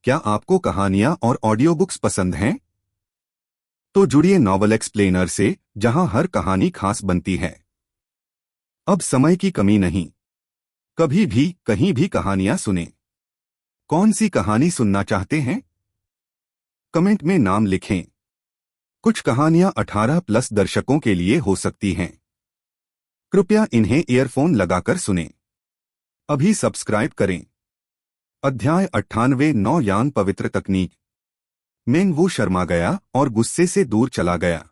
क्या आपको कहानियां और ऑडियो बुक्स पसंद हैं? तो जुड़िए नॉवल एक्सप्लेनर से, जहां हर कहानी खास बनती है। अब समय की कमी नहीं, कभी भी कहीं भी कहानियां सुनें। कौन सी कहानी सुनना चाहते हैं? कमेंट में नाम लिखें। कुछ कहानियां 18 प्लस दर्शकों के लिए हो सकती हैं। कृपया इन्हें ईयरफोन लगाकर सुनें। अभी सब्सक्राइब करें। अध्याय 98 नौयान पवित्र तकनीक। मेंग वू शर्मा गया और गुस्से से दूर चला गया।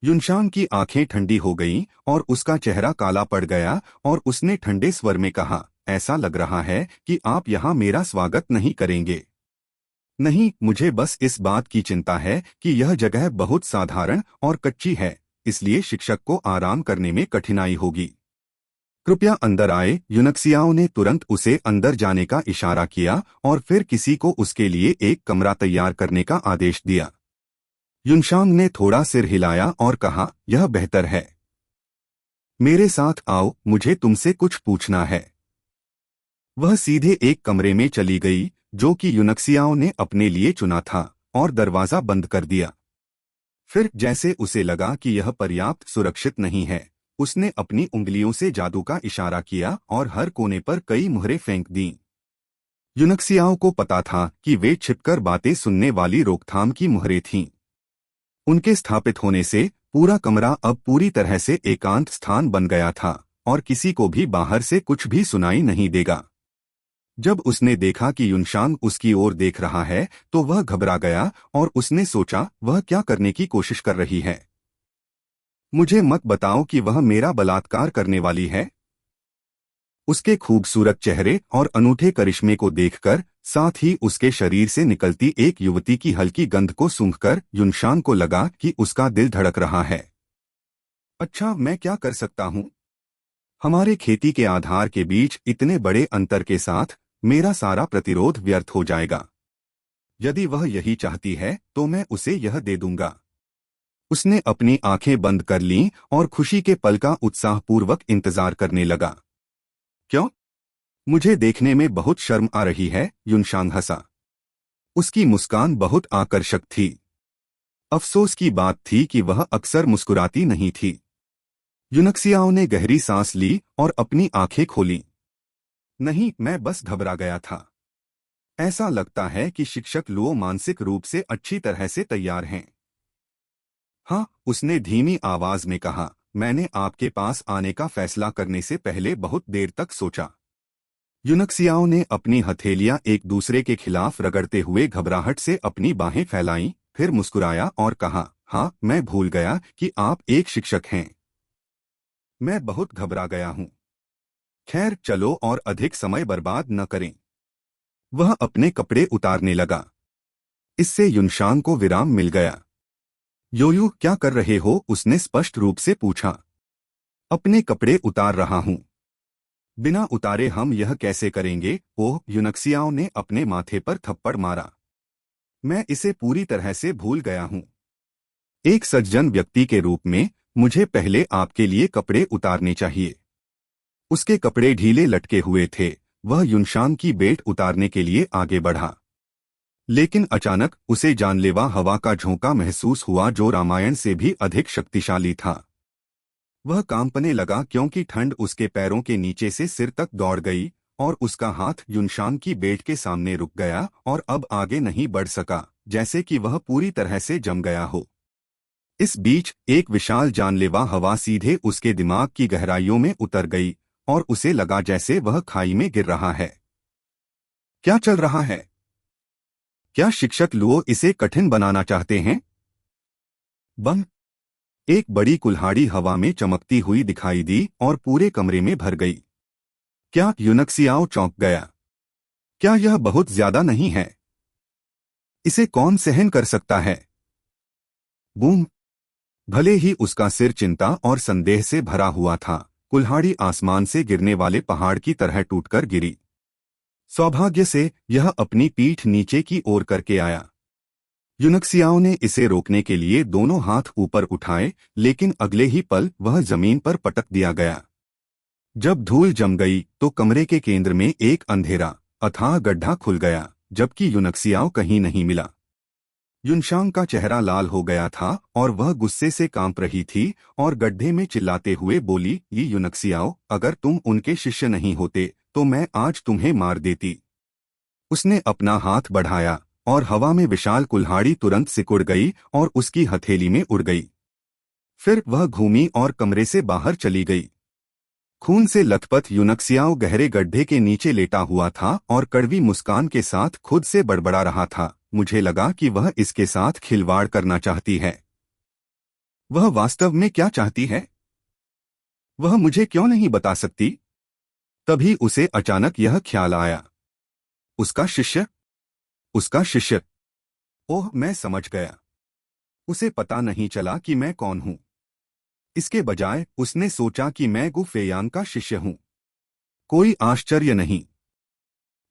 युनशान की आंखें ठंडी हो गईं और उसका चेहरा काला पड़ गया और उसने ठंडे स्वर में कहा, ऐसा लग रहा है कि आप यहाँ मेरा स्वागत नहीं करेंगे। नहीं, मुझे बस इस बात की चिंता है कि यह जगह बहुत साधारण और कच्ची है, इसलिए शिक्षक को आराम करने में कठिनाई होगी। कृपया अंदर आए। यूनक्सियाओ ने तुरंत उसे अंदर जाने का इशारा किया और फिर किसी को उसके लिए एक कमरा तैयार करने का आदेश दिया। युनशांग ने थोड़ा सिर हिलाया और कहा, यह बेहतर है। मेरे साथ आओ, मुझे तुमसे कुछ पूछना है। वह सीधे एक कमरे में चली गई, जो कि यूनक्सियाओ ने अपने लिए चुना था, और दरवाजा बंद कर दिया। फिर जैसे उसे लगा कि यह पर्याप्त सुरक्षित नहीं है, उसने अपनी उंगलियों से जादू का इशारा किया और हर कोने पर कई मुहरें फेंक दीं। यूनक्सियाओ को पता था कि वे छिपकर बातें सुनने वाली रोकथाम की मुहरें थीं। उनके स्थापित होने से पूरा कमरा अब पूरी तरह से एकांत स्थान बन गया था और किसी को भी बाहर से कुछ भी सुनाई नहीं देगा। जब उसने देखा कि युनशांग उसकी ओर देख रहा है तो वह घबरा गया और उसने सोचा, वह क्या करने की कोशिश कर रही है। मुझे मत बताओ कि वह मेरा बलात्कार करने वाली है। उसके खूबसूरत चेहरे और अनूठे करिश्मे को देखकर, साथ ही उसके शरीर से निकलती एक युवती की हल्की गंध को सूंघकर युनशांग को लगा कि उसका दिल धड़क रहा है। अच्छा, मैं क्या कर सकता हूँ? हमारे खेती के आधार के बीच इतने बड़े अंतर के साथ मेरा सारा प्रतिरोध व्यर्थ हो जाएगा। यदि वह यही चाहती है तो मैं उसे यह दे दूंगा। उसने अपनी आंखें बंद कर लीं और खुशी के पल का उत्साहपूर्वक इंतजार करने लगा। क्यों? मुझे देखने में बहुत शर्म आ रही है, युनशांग हंसा। उसकी मुस्कान बहुत आकर्षक थी। अफसोस की बात थी कि वह अक्सर मुस्कुराती नहीं थी। यूनक्सियाओ ने गहरी सांस ली और अपनी आंखें खोलीं। नहीं, मैं बस घबरा गया था। ऐसा लगता है कि शिक्षक लुओ मानसिक रूप से अच्छी तरह से तैयार हैं। हाँ, उसने धीमी आवाज में कहा, मैंने आपके पास आने का फैसला करने से पहले बहुत देर तक सोचा। यूनक्सियाओ ने अपनी हथेलियां एक दूसरे के खिलाफ रगड़ते हुए घबराहट से अपनी बाहें फैलाईं, फिर मुस्कुराया और कहा, हाँ, मैं भूल गया कि आप एक शिक्षक हैं। मैं बहुत घबरा गया हूँ। खैर, चलो और अधिक समय बर्बाद न करें। वह अपने कपड़े उतारने लगा। इससे युनशांग को विराम मिल गया। योयू, क्या कर रहे हो? उसने स्पष्ट रूप से पूछा। अपने कपड़े उतार रहा हूँ। बिना उतारे हम यह कैसे करेंगे? ओह, यूनक्सियाओ ने अपने माथे पर थप्पड़ मारा। मैं इसे पूरी तरह से भूल गया हूँ। एक सज्जन व्यक्ति के रूप में मुझे पहले आपके लिए कपड़े उतारने चाहिए। उसके कपड़े ढीले लटके हुए थे। वह युनशांग की बेल्ट उतारने के लिए आगे बढ़ा, लेकिन अचानक उसे जानलेवा हवा का झोंका महसूस हुआ जो रामायण से भी अधिक शक्तिशाली था। वह कांपने लगा क्योंकि ठंड उसके पैरों के नीचे से सिर तक दौड़ गई और उसका हाथ युनशांग की बेल्ट के सामने रुक गया और अब आगे नहीं बढ़ सका, जैसे कि वह पूरी तरह से जम गया हो। इस बीच एक विशाल जानलेवा हवा सीधे उसके दिमाग की गहराइयों में उतर गई और उसे लगा जैसे वह खाई में गिर रहा है। क्या चल रहा है? क्या शिक्षक लुओ इसे कठिन बनाना चाहते हैं? बम! एक बड़ी कुल्हाड़ी हवा में चमकती हुई दिखाई दी और पूरे कमरे में भर गई। क्या? यूनक्सियाओ चौंक गया। क्या यह बहुत ज्यादा नहीं है? इसे कौन सहन कर सकता है? बूम! भले ही उसका सिर चिंता और संदेह से भरा हुआ था, कुल्हाड़ी आसमान से गिरने वाले पहाड़ की तरह टूटकर गिरी। सौभाग्य से यह अपनी पीठ नीचे की ओर करके आया। यूनक्सियाओ ने इसे रोकने के लिए दोनों हाथ ऊपर उठाए, लेकिन अगले ही पल वह जमीन पर पटक दिया गया। जब धूल जम गई तो कमरे के केंद्र में एक अंधेरा, अथाह गड्ढा खुल गया, जबकि युनक्सियाओ कहीं नहीं मिला। युनशांग का चेहरा लाल हो गया था और वह गुस्से से कांप रही थी और गड्ढे में चिल्लाते हुए बोली, ये युनक्सियाओ, अगर तुम उनके शिष्य नहीं होते तो मैं आज तुम्हें मार देती। उसने अपना हाथ बढ़ाया और हवा में विशाल कुल्हाड़ी तुरंत सिकुड़ गई और उसकी हथेली में उड़ गई। फिर वह घूमी और कमरे से बाहर चली गई। खून से लथपथ युनक्सियाओ गहरे गड्ढे के नीचे लेटा हुआ था और कड़वी मुस्कान के साथ खुद से बड़बड़ा रहा था, मुझे लगा कि वह इसके साथ खिलवाड़ करना चाहती है। वह वास्तव में क्या चाहती है? वह मुझे क्यों नहीं बता सकती? तभी उसे अचानक यह ख्याल आया, उसका शिष्य, उसका शिष्य। ओह, मैं समझ गया। उसे पता नहीं चला कि मैं कौन हूं। इसके बजाय उसने सोचा कि मैं गु फेयांग का शिष्य हूं। कोई आश्चर्य नहीं।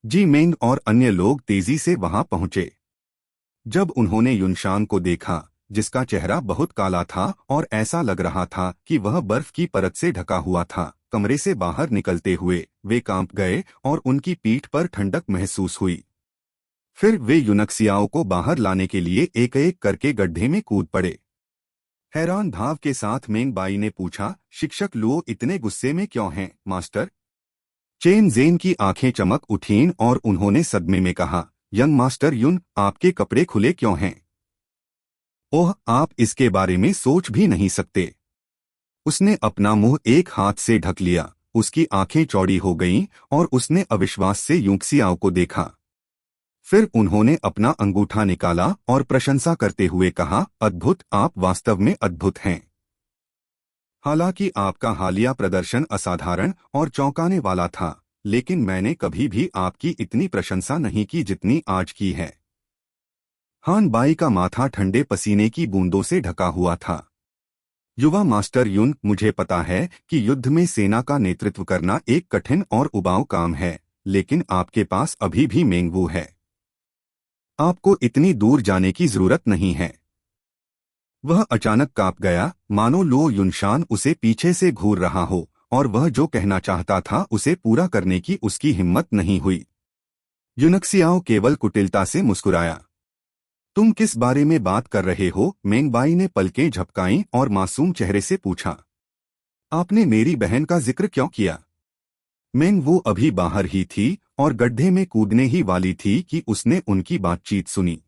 जी मेंग और अन्य लोग तेजी से वहां पहुंचे। जब उन्होंने युनशान को देखा, जिसका चेहरा बहुत काला था और ऐसा लग रहा था कि वह बर्फ की परत से ढका हुआ था, कमरे से बाहर निकलते हुए वे कांप गए और उनकी पीठ पर ठंडक महसूस हुई। फिर वे युनक्सियाओ को बाहर लाने के लिए एक एक करके गड्ढे में कूद पड़े। हैरान भाव के साथ मेंगबाई ने पूछा, शिक्षक लुओ इतने गुस्से में क्यों हैं, मास्टर? चेन जेन की आंखें चमक उठीं और उन्होंने सदमे में कहा, यंग मास्टर युन, आपके कपड़े खुले क्यों हैं? ओह, आप इसके बारे में सोच भी नहीं सकते। उसने अपना मुंह एक हाथ से ढक लिया, उसकी आंखें चौड़ी हो गईं और उसने अविश्वास से युनक्सियाओ को देखा। फिर उन्होंने अपना अंगूठा निकाला और प्रशंसा करते हुए कहा, अद्भुत, आप वास्तव में अद्भुत हैं। हालांकि आपका हालिया प्रदर्शन असाधारण और चौंकाने वाला था, लेकिन मैंने कभी भी आपकी इतनी प्रशंसा नहीं की जितनी आज की है। हान बाई का माथा ठंडे पसीने की बूंदों से ढका हुआ था। युवा मास्टर युन, मुझे पता है कि युद्ध में सेना का नेतृत्व करना एक कठिन और उबाऊ काम है, लेकिन आपके पास अभी भी मेंगवू है। आपको इतनी दूर जाने की जरूरत नहीं है। वह अचानक कांप गया, मानो लो युनशान उसे पीछे से घूर रहा हो और वह जो कहना चाहता था उसे पूरा करने की उसकी हिम्मत नहीं हुई। युनक्सियाओ केवल कुटिलता से मुस्कुराया। तुम किस बारे में बात कर रहे हो? मेंगबाई ने पलकें झपकाईं और मासूम चेहरे से पूछा। आपने मेरी बहन का जिक्र क्यों किया? मेंग वो अभी बाहर ही थी और गड्ढे में कूदने ही वाली थी कि उसने उनकी बातचीत सुनी।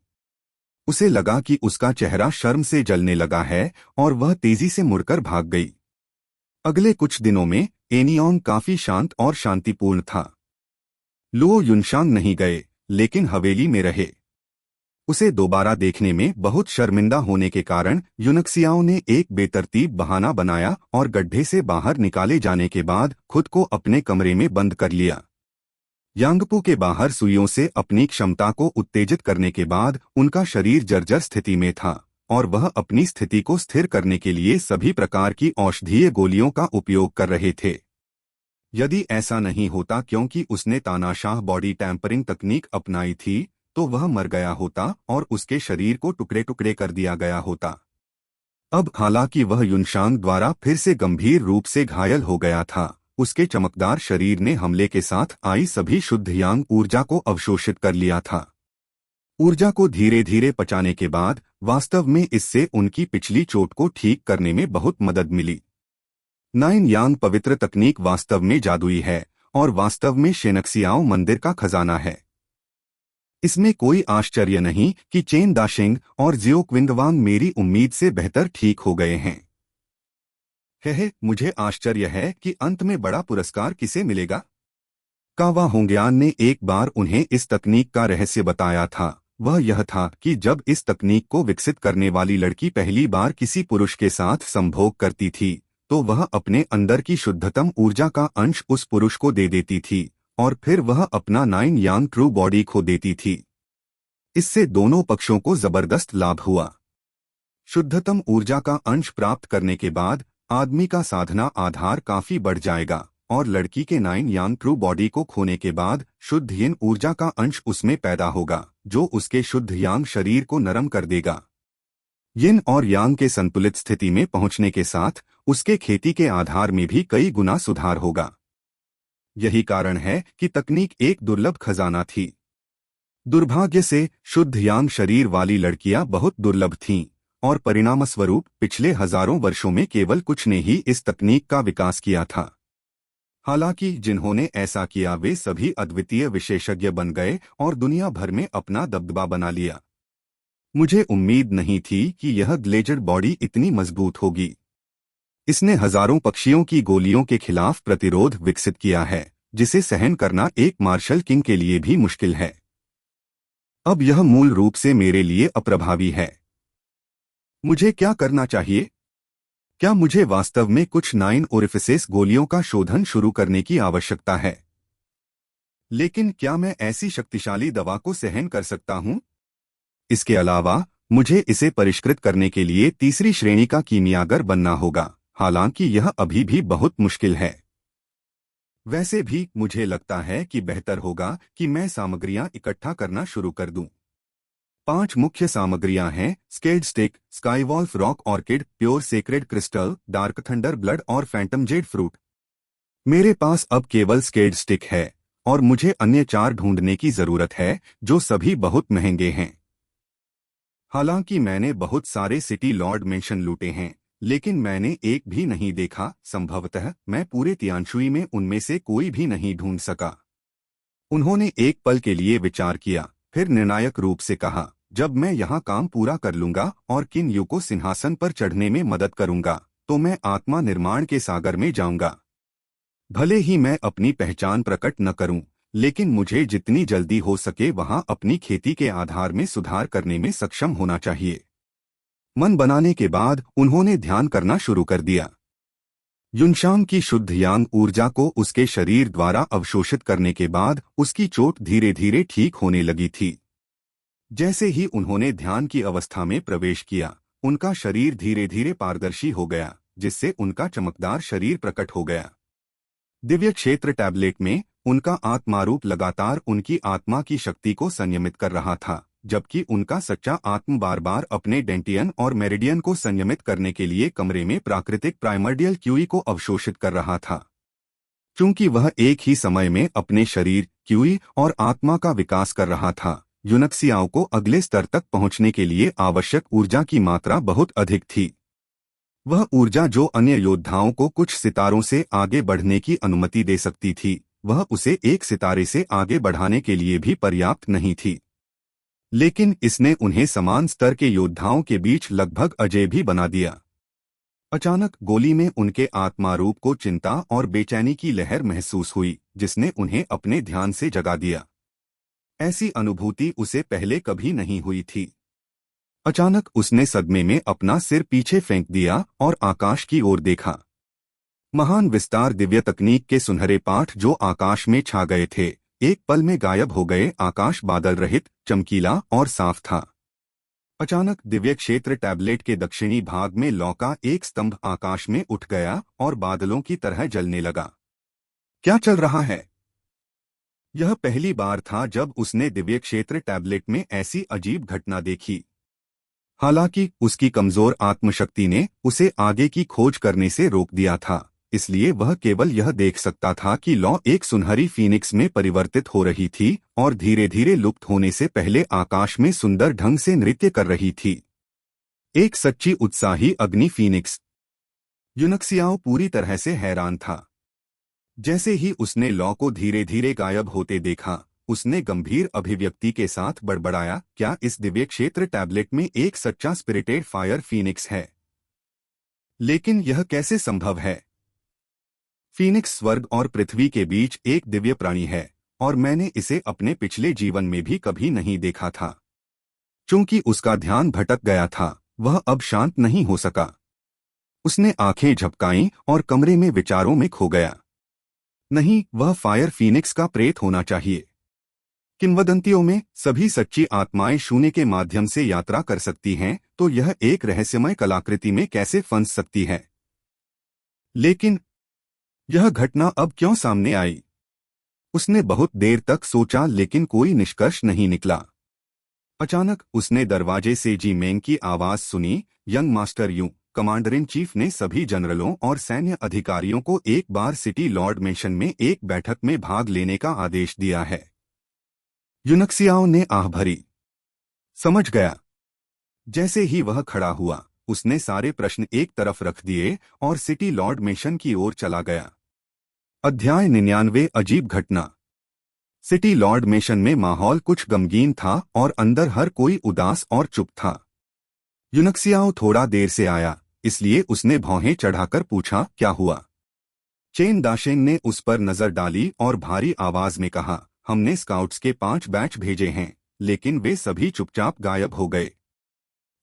उसे लगा कि उसका चेहरा शर्म से जलने लगा है और वह तेजी से मुड़कर भाग गई। अगले कुछ दिनों में एनियोंग काफी शांत और शांतिपूर्ण था। लुओ युनशांग नहीं गए, लेकिन हवेली में रहे। उसे दोबारा देखने में बहुत शर्मिंदा होने के कारण युनक्सियाओ ने एक बेतरतीब बहाना बनाया और गड्ढे से बाहर निकाले जाने के बाद खुद को अपने कमरे में बंद कर लिया। यांगपू के बाहर सुइयों से अपनी क्षमता को उत्तेजित करने के बाद उनका शरीर जर्जर स्थिति में था और वह अपनी स्थिति को स्थिर करने के लिए सभी प्रकार की औषधीय गोलियों का उपयोग कर रहे थे। यदि ऐसा नहीं होता क्योंकि उसने तानाशाह बॉडी टैंपरिंग तकनीक अपनाई थी, तो वह मर गया होता और उसके शरीर को टुकड़े टुकड़े कर दिया गया होता। अब हालांकि वह युनशांग द्वारा फिर से गंभीर रूप से घायल हो गया था, उसके चमकदार शरीर ने हमले के साथ आई सभी शुद्ध यांग ऊर्जा को अवशोषित कर लिया था। ऊर्जा को धीरे धीरे पचाने के बाद वास्तव में इससे उनकी पिछली चोट को ठीक करने में बहुत मदद मिली। नाइन यांग पवित्र तकनीक वास्तव में जादुई है और वास्तव में शेनक्सियाओ मंदिर का खजाना है। इसमें कोई आश्चर्य नहीं कि चेन दाशिंग और जियो क्विंगवांग मेरी उम्मीद से बेहतर ठीक हो गए हैं। मुझे आश्चर्य है कि अंत में बड़ा पुरस्कार किसे मिलेगा? कावा होंग्यान ने एक बार उन्हें इस तकनीक का रहस्य बताया था। वह यह था कि जब इस तकनीक को विकसित करने वाली लड़की पहली बार किसी पुरुष के साथ संभोग करती थी, तो वह अपने अंदर की शुद्धतम ऊर्जा का अंश उस पुरुष को दे देती थी और फिर वह अपना नाइन यांग ट्रू बॉडी खो देती थी। इससे दोनों पक्षों को जबरदस्त लाभ हुआ। शुद्धतम ऊर्जा का अंश प्राप्त करने के बाद आदमी का साधना आधार काफी बढ़ जाएगा और लड़की के नाइन यांग ट्रू बॉडी को खोने के बाद शुद्ध यिन ऊर्जा का अंश उसमें पैदा होगा, जो उसके शुद्ध यांग शरीर को नरम कर देगा। यिन और यांग के संतुलित स्थिति में पहुंचने के साथ उसके खेती के आधार में भी कई गुना सुधार होगा। यही कारण है कि तकनीक एक दुर्लभ खजाना थी। दुर्भाग्य से शुद्ध यांग शरीर वाली लड़कियां बहुत दुर्लभ थीं और परिणामस्वरूप पिछले हजारों वर्षों में केवल कुछ ने ही इस तकनीक का विकास किया था। हालांकि जिन्होंने ऐसा किया वे सभी अद्वितीय विशेषज्ञ बन गए और दुनिया भर में अपना दबदबा बना लिया। मुझे उम्मीद नहीं थी कि यह ग्लेजर बॉडी इतनी मजबूत होगी। इसने हजारों पक्षियों की गोलियों के खिलाफ प्रतिरोध विकसित किया है, जिसे सहन करना एक मार्शल किंग के लिए भी मुश्किल है। अब यह मूल रूप से मेरे लिए अप्रभावी है। मुझे क्या करना चाहिए? क्या मुझे वास्तव में कुछ 9 ओरिफिसेस गोलियों का शोधन शुरू करने की आवश्यकता है? लेकिन क्या मैं ऐसी शक्तिशाली दवा को सहन कर सकता हूं? इसके अलावा मुझे इसे परिष्कृत करने के लिए तीसरी श्रेणी का कीमियागर बनना होगा, हालांकि यह अभी भी बहुत मुश्किल है। वैसे भी मुझे लगता है कि बेहतर होगा कि मैं सामग्रियां इकट्ठा करना शुरू कर दूं। 5 मुख्य सामग्रियां हैं: scaled stick, sky wolf rock orchid, pure sacred crystal, dark thunder blood और फैंटम जेड फ्रूट। मेरे पास अब केवल स्केल्ड स्टिक है और मुझे अन्य 4 ढूंढने की जरूरत है, जो सभी बहुत महंगे हैं। हालांकि मैंने बहुत सारे सिटी लॉर्ड मेंशन लूटे हैं, लेकिन मैंने एक भी नहीं देखा। संभवतः मैं पूरे तियानशुई में उनमें से कोई भी नहीं ढूंढ सका। उन्होंने एक पल के लिए विचार किया, फिर निर्णायक रूप से कहा, जब मैं यहाँ काम पूरा कर लूंगा और किन यू को सिंहासन पर चढ़ने में मदद करूंगा, तो मैं आत्मा निर्माण के सागर में जाऊंगा। भले ही मैं अपनी पहचान प्रकट न करूं, लेकिन मुझे जितनी जल्दी हो सके वहां अपनी खेती के आधार में सुधार करने में सक्षम होना चाहिए। मन बनाने के बाद उन्होंने ध्यान करना शुरू कर दिया। युनशांग की शुद्ध यांग ऊर्जा को उसके शरीर द्वारा अवशोषित करने के बाद उसकी चोट धीरे धीरे ठीक होने लगी थी। जैसे ही उन्होंने ध्यान की अवस्था में प्रवेश किया, उनका शरीर धीरे धीरे पारदर्शी हो गया, जिससे उनका चमकदार शरीर प्रकट हो गया। दिव्य क्षेत्र टैबलेट में उनका आत्मारूप लगातार उनकी आत्मा की शक्ति को संयमित कर रहा था, जबकि उनका सच्चा आत्म बार बार अपने डेंटियन और मेरिडियन को संयमित करने के लिए कमरे में प्राकृतिक प्राइमर्डियल क्यूई को अवशोषित कर रहा था। चूंकि वह एक ही समय में अपने शरीर, क्यूई और आत्मा का विकास कर रहा था, यूनक्सियाओ को अगले स्तर तक पहुंचने के लिए आवश्यक ऊर्जा की मात्रा बहुत अधिक थी। वह ऊर्जा जो अन्य योद्धाओं को कुछ सितारों से आगे बढ़ने की अनुमति दे सकती थी, वह उसे एक सितारे से आगे बढ़ाने के लिए भी पर्याप्त नहीं थी। लेकिन इसने उन्हें समान स्तर के योद्धाओं के बीच लगभग अजेय भी बना दिया। अचानक गोली में उनके आत्मारूप को चिंता और बेचैनी की लहर महसूस हुई, जिसने उन्हें अपने ध्यान से जगा दिया। ऐसी अनुभूति उसे पहले कभी नहीं हुई थी। अचानक उसने सदमे में अपना सिर पीछे फेंक दिया और आकाश की ओर देखा। महान विस्तार दिव्य तकनीक के सुनहरे पाठ जो आकाश में छा गए थे, एक पल में गायब हो गए। आकाश बादल रहित, चमकीला और साफ था। अचानक दिव्य क्षेत्र टैबलेट के दक्षिणी भाग में लौका एक स्तंभ आकाश में उठ गया और बादलों की तरह जलने लगा। क्या चल रहा है? यह पहली बार था जब उसने दिव्य क्षेत्र टैबलेट में ऐसी अजीब घटना देखी। हालांकि उसकी कमजोर आत्मशक्ति ने उसे आगे की खोज करने से रोक दिया था, इसलिए वह केवल यह देख सकता था कि लौ एक सुनहरी फीनिक्स में परिवर्तित हो रही थी और धीरे धीरे लुप्त होने से पहले आकाश में सुंदर ढंग से नृत्य कर रही थी। एक सच्ची उत्साही अग्नि फीनिक्स। यूनक्सियाओ पूरी तरह से हैरान था। जैसे ही उसने लौ को धीरे धीरे गायब होते देखा, उसने गंभीर अभिव्यक्ति के साथ बड़बड़ाया, क्या इस दिव्य क्षेत्र टैबलेट में एक सच्चा स्पिरिटेड फायर फीनिक्स है? लेकिन यह कैसे संभव है? फीनिक्स स्वर्ग और पृथ्वी के बीच एक दिव्य प्राणी है और मैंने इसे अपने पिछले जीवन में भी कभी नहीं देखा था। चूंकि उसका ध्यान भटक गया था, वह अब शांत नहीं हो सका। उसने आंखें झपकाईं और कमरे में विचारों में खो गया। नहीं, वह फायर फीनिक्स का प्रेत होना चाहिए। किंवदंतियों में सभी सच्ची आत्माएं शून्य के माध्यम से यात्रा कर सकती हैं, तो यह एक रहस्यमय कलाकृति में कैसे फंस सकती है? लेकिन यह घटना अब क्यों सामने आई? उसने बहुत देर तक सोचा, लेकिन कोई निष्कर्ष नहीं निकला। अचानक उसने दरवाजे से जी मेंग की आवाज सुनी, young master you, commander in chief ने सभी जनरलों और सैन्य अधिकारियों को एक बार सिटी लॉर्ड मेंशन में एक बैठक में भाग लेने का आदेश दिया है। यूनक्सियाओ ने आह भरी। समझ गया। जैसे ही वह खड़ा हुआ, उसने सारे प्रश्न एक तरफ रख दिए और सिटी लॉर्ड मिशन की ओर चला गया। अध्याय 99 अजीब घटना। सिटी लॉर्ड मिशन में माहौल कुछ गमगीन था और अंदर हर कोई उदास और चुप था। यूनक्सियाओ थोड़ा देर से आया, इसलिए उसने भौहें चढ़ाकर पूछा, क्या हुआ? चेन दाशेंग ने उस पर नजर डाली और भारी आवाज में कहा, हमने स्काउट्स के 5 बैच भेजे हैं, लेकिन वे सभी चुपचाप गायब हो गए।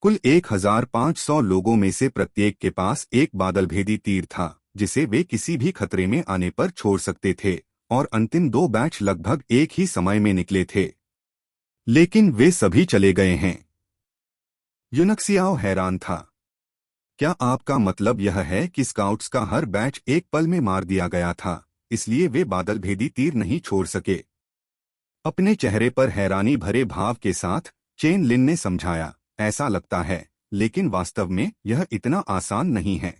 कुल 1500 लोगों में से प्रत्येक के पास एक बादलभेदी तीर था, जिसे वे किसी भी खतरे में आने पर छोड़ सकते थे, और अंतिम 2 बैच लगभग एक ही समय में निकले थे। लेकिन वे सभी चले गए हैं। यूनक्सियाओ हैरान था। क्या आपका मतलब यह है कि स्काउट्स का हर बैच एक पल में मार दिया गया था, इसलिए वे बादलभेदी तीर नहीं छोड़ सके? अपने चेहरे पर हैरानी भरे भाव के साथ चेन लिन ने समझाया, ऐसा लगता है, लेकिन वास्तव में यह इतना आसान नहीं है।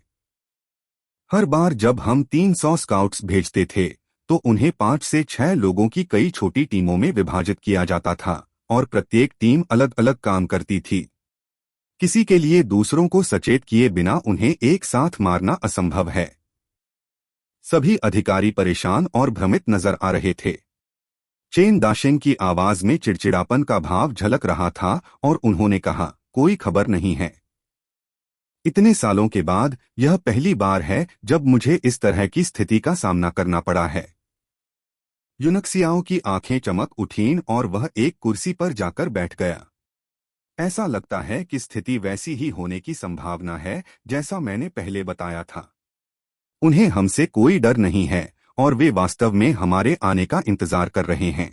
हर बार जब हम 300 स्काउट्स भेजते थे, तो उन्हें 5 से 6 लोगों की कई छोटी टीमों में विभाजित किया जाता था, और प्रत्येक टीम अलग अलग काम करती थी। किसी के लिए दूसरों को सचेत किए बिना उन्हें एक साथ मारना असंभव है। सभी अधिकारी परेशान और भ्रमित नजर आ रहे थे। चेन दाशेंग की आवाज में चिड़चिड़ापन का भाव झलक रहा था और उन्होंने कहा, कोई खबर नहीं है। इतने सालों के बाद यह पहली बार है जब मुझे इस तरह की स्थिति का सामना करना पड़ा है। यूनक्सियाओ की आंखें चमक उठीं और वह एक कुर्सी पर जाकर बैठ गया। ऐसा लगता है कि स्थिति वैसी ही होने की संभावना है जैसा मैंने पहले बताया था। उन्हें हमसे कोई डर नहीं है और वे वास्तव में हमारे आने का इंतजार कर रहे हैं।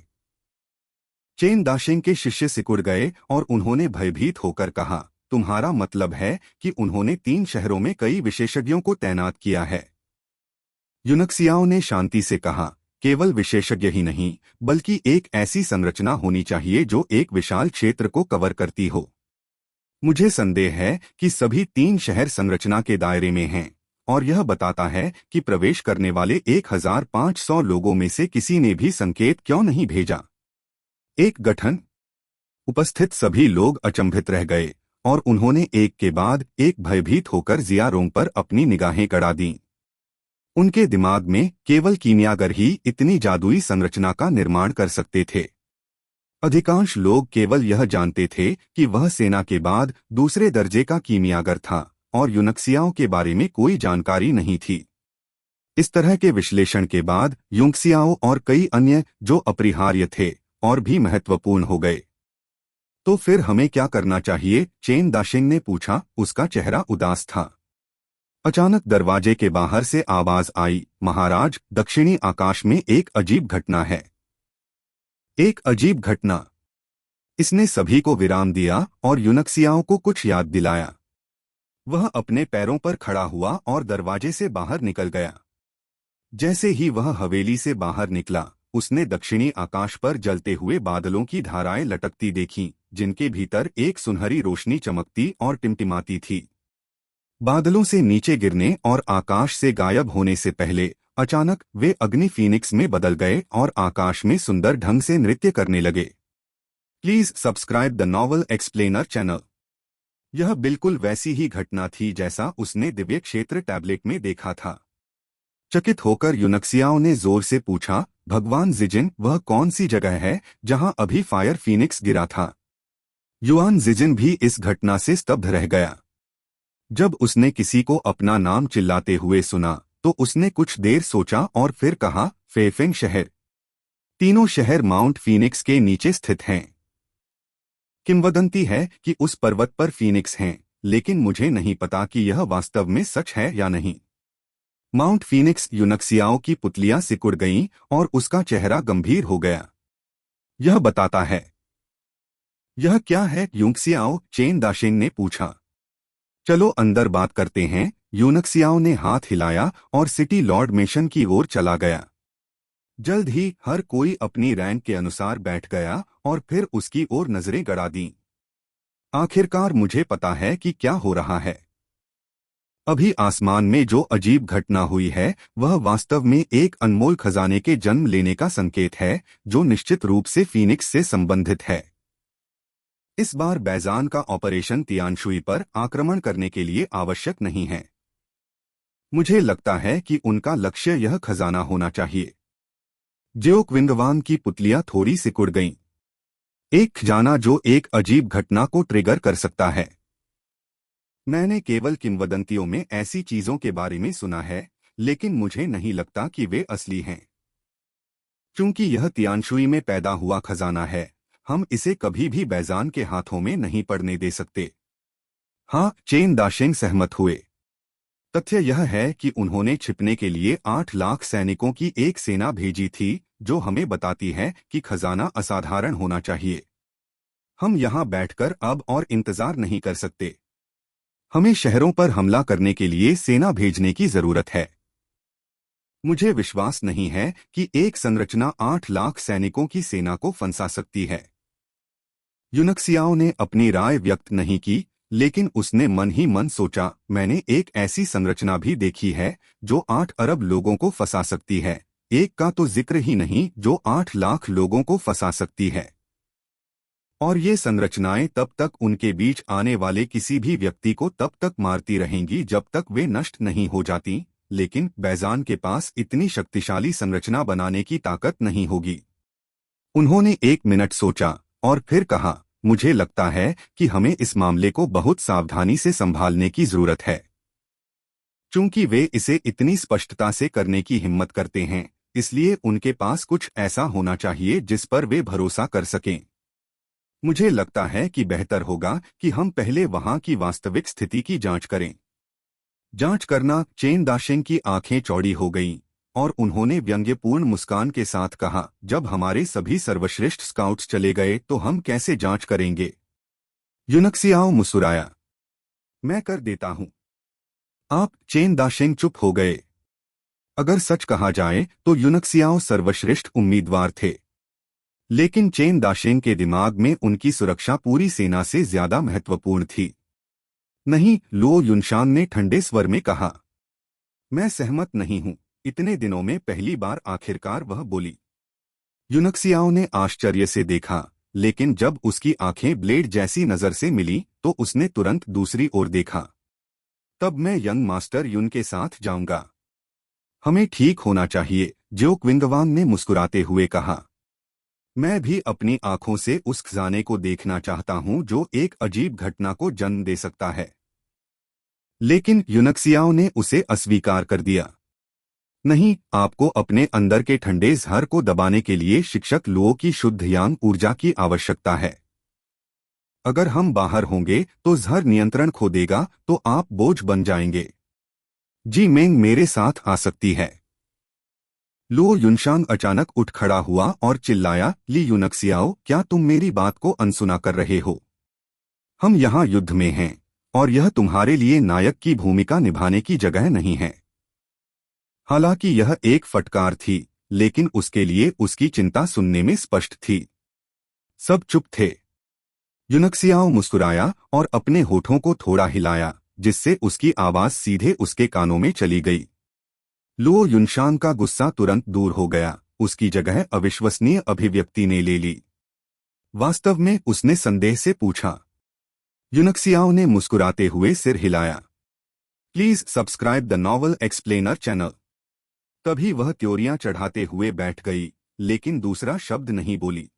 चेन दाशेंग के शिष्य सिकुड़ गए और उन्होंने भयभीत होकर कहा, तुम्हारा मतलब है कि उन्होंने 3 शहरों में कई विशेषज्ञों को तैनात किया है? यूनक्सियाओ ने शांति से कहा, केवल विशेषज्ञ ही नहीं, बल्कि एक ऐसी संरचना होनी चाहिए जो एक विशाल क्षेत्र को कवर करती हो। मुझे संदेह है कि सभी 3 शहर संरचना के दायरे में हैं, और यह बताता है कि प्रवेश करने वाले 1500 लोगों में से किसी ने भी संकेत क्यों नहीं भेजा। एक गठन। उपस्थित सभी लोग अचंभित रह गए और उन्होंने एक के बाद एक भयभीत होकर जियारोंग पर अपनी निगाहें गड़ा दीं। उनके दिमाग में केवल कीमियागर ही इतनी जादुई संरचना का निर्माण कर सकते थे। अधिकांश लोग केवल यह जानते थे कि वह सेना के बाद दूसरे दर्जे का कीमियागर था और यूनक्सियाओ के बारे में कोई जानकारी नहीं थी। इस तरह के विश्लेषण के बाद यूनक्सियाओ और कई अन्य जो अपरिहार्य थे और भी महत्वपूर्ण हो गए। तो फिर हमें क्या करना चाहिए? चेन दाशेंग ने पूछा। उसका चेहरा उदास था। अचानक दरवाजे के बाहर से आवाज आई, महाराज, दक्षिणी आकाश में एक अजीब घटना है। एक अजीब घटना। इसने सभी को विराम दिया और यूनक्सियाओ को कुछ याद दिलाया। वह अपने पैरों पर खड़ा हुआ और दरवाजे से बाहर निकल गया। जैसे ही वह हवेली से बाहर निकला, उसने दक्षिणी आकाश पर जलते हुए बादलों की धाराएं लटकती देखीं, जिनके भीतर एक सुनहरी रोशनी चमकती और टिमटिमाती थी। बादलों से नीचे गिरने और आकाश से गायब होने से पहले अचानक वे अग्नि फीनिक्स में बदल गए और आकाश में सुंदर ढंग से नृत्य करने लगे। Please subscribe the novel explainer channel. यह बिल्कुल वैसी ही घटना थी जैसा उसने दिव्य क्षेत्र टैबलेट में देखा था। चकित होकर यूनक्सियाओ ने जोर से पूछा, भगवान जिजिन, वह कौन सी जगह है जहां अभी फायर फीनिक्स गिरा था? युआन जिजिन भी इस घटना से स्तब्ध रह गया। जब उसने किसी को अपना नाम चिल्लाते हुए सुना, तो उसने कुछ देर सोचा और फिर कहा, फेफेंग शहर। तीनों शहर माउंट फीनिक्स के नीचे स्थित हैं। किंवदंती है कि उस पर्वत पर फीनिक्स हैं, लेकिन मुझे नहीं पता कि यह वास्तव में सच है या नहीं। Mount Phoenix. यूनक्सियाओ की पुतलियां सिकुड़ गईं और उसका चेहरा गंभीर हो गया। यह बताता है। यह क्या है यूनक्सियाओ? चेन दाशेंग ने पूछा। चलो अंदर बात करते हैं। यूनक्सियाओ ने हाथ हिलाया और सिटी लॉर्ड मिशन की ओर चला गया। जल्द ही हर कोई अपनी रैंक के अनुसार बैठ गया और फिर उसकी ओर नजरें गड़ा दीं। आखिरकार मुझे पता है कि क्या हो रहा है। अभी आसमान में जो अजीब घटना हुई है वह वास्तव में एक अनमोल खजाने के जन्म लेने का संकेत है, जो निश्चित रूप से फीनिक्स से संबंधित है। इस बार बैजान का ऑपरेशन तियानशुई पर आक्रमण करने के लिए आवश्यक नहीं है। मुझे लगता है कि उनका लक्ष्य यह खजाना होना चाहिए। ज्योक विंगवान की पुतलियां थोड़ी सिकुड़ गईं। एक खजाना जो एक अजीब घटना को ट्रिगर कर सकता है। मैंने केवल किंवदंतियों में ऐसी चीजों के बारे में सुना है, लेकिन मुझे नहीं लगता कि वे असली हैं। चूंकि यह तियानशुई में पैदा हुआ खजाना है, हम इसे कभी भी बैजान के हाथों में नहीं पड़ने दे सकते। हाँ, चेन दाशेंग सहमत हुए। तथ्य यह है कि उन्होंने छिपने के लिए 8 लाख सैनिकों की एक सेना भेजी थी, जो हमें बताती है कि खजाना असाधारण होना चाहिए। हम यहाँ बैठकर अब और इंतजार नहीं कर सकते। हमें शहरों पर हमला करने के लिए सेना भेजने की जरूरत है। मुझे विश्वास नहीं है कि एक संरचना 8 लाख सैनिकों की सेना को फंसा सकती है। यूनक्सियाओ ने अपनी राय व्यक्त नहीं की, लेकिन उसने मन ही मन सोचा, मैंने एक ऐसी संरचना भी देखी है जो 8 अरब लोगों को फंसा सकती है। एक का तो जिक्र ही नहीं जो 8 लाख लोगों को फंसा सकती है। और ये संरचनाएं तब तक उनके बीच आने वाले किसी भी व्यक्ति को तब तक मारती रहेंगी जब तक वे नष्ट नहीं हो जाती, लेकिन बैजान के पास इतनी शक्तिशाली संरचना बनाने की ताकत नहीं होगी। उन्होंने 1 मिनट सोचा और फिर कहा, मुझे लगता है कि हमें इस मामले को बहुत सावधानी से संभालने की जरूरत है। चूंकि वे इसे इतनी स्पष्टता से करने की हिम्मत करते हैं, इसलिए उनके पास कुछ ऐसा होना चाहिए जिस पर वे भरोसा कर सकें। मुझे लगता है कि बेहतर होगा कि हम पहले वहां की वास्तविक स्थिति की जांच करें। जांच करना। चेन दाशेंग की आंखें चौड़ी हो गईं और उन्होंने व्यंग्यपूर्ण मुस्कान के साथ कहा, जब हमारे सभी सर्वश्रेष्ठ स्काउट्स चले गए तो हम कैसे जांच करेंगे? यूनक्सियाओ मुस्कुराया। मैं कर देता हूं। आप। चेन दाशेंग चुप हो गए। अगर सच कहा जाए तो यूनक्सियाओ सर्वश्रेष्ठ उम्मीदवार थे, लेकिन चेन दाशेंग के दिमाग में उनकी सुरक्षा पूरी सेना से ज्यादा महत्वपूर्ण थी। नहीं, लो युनशान ने ठंडे स्वर में कहा। मैं सहमत नहीं हूं। इतने दिनों में पहली बार आखिरकार वह बोली। यूनक्सियाओ ने आश्चर्य से देखा, लेकिन जब उसकी आंखें ब्लेड जैसी नजर से मिली तो उसने तुरंत दूसरी ओर देखा। तब मैं यंग मास्टर युन के साथ जाऊंगा। हमें ठीक होना चाहिए, ज्योक विंगवान ने मुस्कुराते हुए कहा। मैं भी अपनी आंखों से उस खजाने को देखना चाहता हूं जो एक अजीब घटना को जन्म दे सकता है। लेकिन यूनक्सियाओ ने उसे अस्वीकार कर दिया। नहीं, आपको अपने अंदर के ठंडे जहर को दबाने के लिए शिक्षक लुओ की शुद्ध यांग ऊर्जा की आवश्यकता है। अगर हम बाहर होंगे तो जहर नियंत्रण खो देगा तो आप बोझ बन जाएंगे। जी मेंग मेरे साथ आ सकती है। लो युनशांग अचानक उठ खड़ा हुआ और चिल्लाया, ली यूनक्सियाओ, क्या तुम मेरी बात को अनसुना कर रहे हो? हम यहाँ युद्ध में हैं और यह तुम्हारे लिए नायक की भूमिका निभाने की जगह नहीं है। हालांकि यह एक फटकार थी, लेकिन उसके लिए उसकी चिंता सुनने में स्पष्ट थी। सब चुप थे। यूनक्सियाओ मुस्कुराया और अपने होठों को थोड़ा हिलाया, जिससे उसकी आवाज सीधे उसके कानों में चली गई। लो युनशान का गुस्सा तुरंत दूर हो गया, उसकी जगह अविश्वसनीय अभिव्यक्ति ने ले ली। वास्तव में उसने संदेह से पूछा। यूनक्सियाओ ने मुस्कुराते हुए सिर हिलाया। Please subscribe the novel explainer channel. तभी वह त्योरियां चढ़ाते हुए बैठ गई, लेकिन दूसरा शब्द नहीं बोली।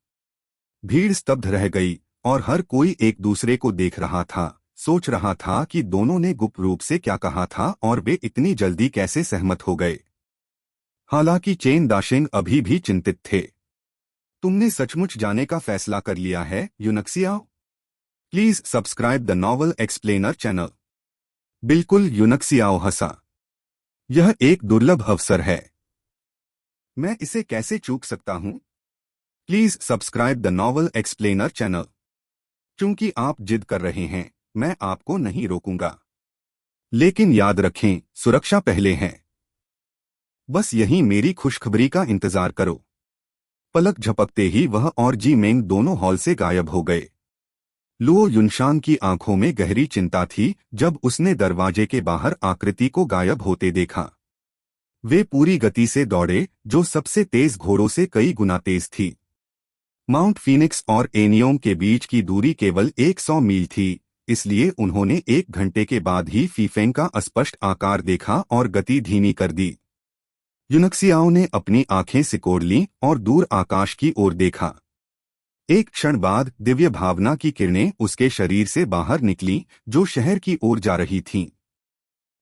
भीड़ स्तब्ध रह गई और हर कोई एक दूसरे को देख रहा था, सोच रहा था कि दोनों ने गुप्त रूप से क्या कहा था और वे इतनी जल्दी कैसे सहमत हो गए। हालांकि चेन दाशेंग अभी भी चिंतित थे। तुमने सचमुच जाने का फैसला कर लिया है, Yunxiao? Please subscribe the novel explainer channel. बिल्कुल, यूनक्सियाओ हंसा। यह एक दुर्लभ अवसर है। मैं इसे कैसे चूक सकता हूं? Please subscribe the novel explainer channel. चूंकि आप जिद कर रहे हैं, मैं आपको नहीं रोकूंगा। लेकिन याद रखें, सुरक्षा पहले है। बस यही मेरी खुशखबरी का इंतजार करो। पलक झपकते ही वह और जी मेंग दोनों हॉल से गायब हो गए। लुओ युनशान की आंखों में गहरी चिंता थी जब उसने दरवाजे के बाहर आकृति को गायब होते देखा। वे पूरी गति से दौड़े, जो सबसे तेज घोड़ों से कई गुना तेज थी। माउंट फीनिक्स और एनियोम के बीच की दूरी केवल 100 मील थी, इसलिए उन्होंने 1 घंटे के बाद ही फीफेंग का अस्पष्ट आकार देखा और गति धीमी कर दी। यूनक्सियाओ ने अपनी आंखें सिकोड़ लीं और दूर आकाश की ओर देखा। एक क्षण बाद दिव्य भावना की किरणें उसके शरीर से बाहर निकलीं, जो शहर की ओर जा रही थीं।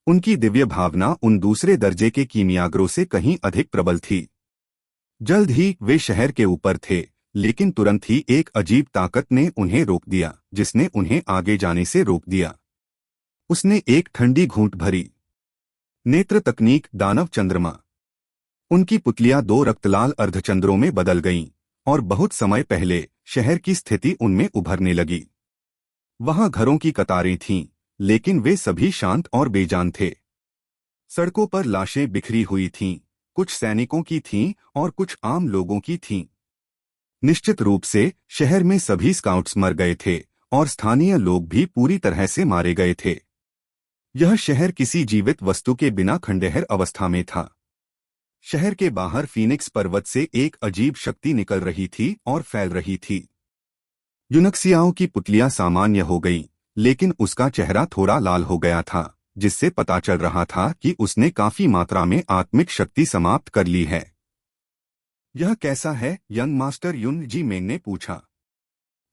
उनकी दिव्य भावना उन दूसरे दर्जे के कीमियागरों से कहीं अधिक प्रबल थी। जल्द ही वे शहर के ऊपर थे, लेकिन तुरंत ही एक अजीब ताकत ने उन्हें रोक दिया, जिसने उन्हें आगे जाने से रोक दिया। उसने एक ठंडी घूंट भरी। नेत्र तकनीक दानव चंद्रमा। उनकी पुतलियां 2 रक्तलाल अर्धचंद्रों में बदल गईं, और बहुत समय पहले शहर की स्थिति उनमें उभरने लगी। वहां घरों की कतारें थीं, लेकिन वे सभी शांत और बेजान थे। सड़कों पर लाशें बिखरी हुई थीं, कुछ सैनिकों की थीं और कुछ आम लोगों की थीं। निश्चित रूप से शहर में सभी स्काउट्स मर गए थे और स्थानीय लोग भी पूरी तरह से मारे गए थे। यह शहर किसी जीवित वस्तु के बिना खंडहर अवस्था में था। शहर के बाहर फीनिक्स पर्वत से एक अजीब शक्ति निकल रही थी और फैल रही थी। यूनक्सियाओं की पुतलियां सामान्य हो गईं, लेकिन उसका चेहरा थोड़ा लाल हो गया था, जिससे पता चल रहा था कि उसने काफी मात्रा में आत्मिक शक्ति समाप्त कर ली है। यह कैसा है? यंग मास्टर युन जी मेंग ने पूछा।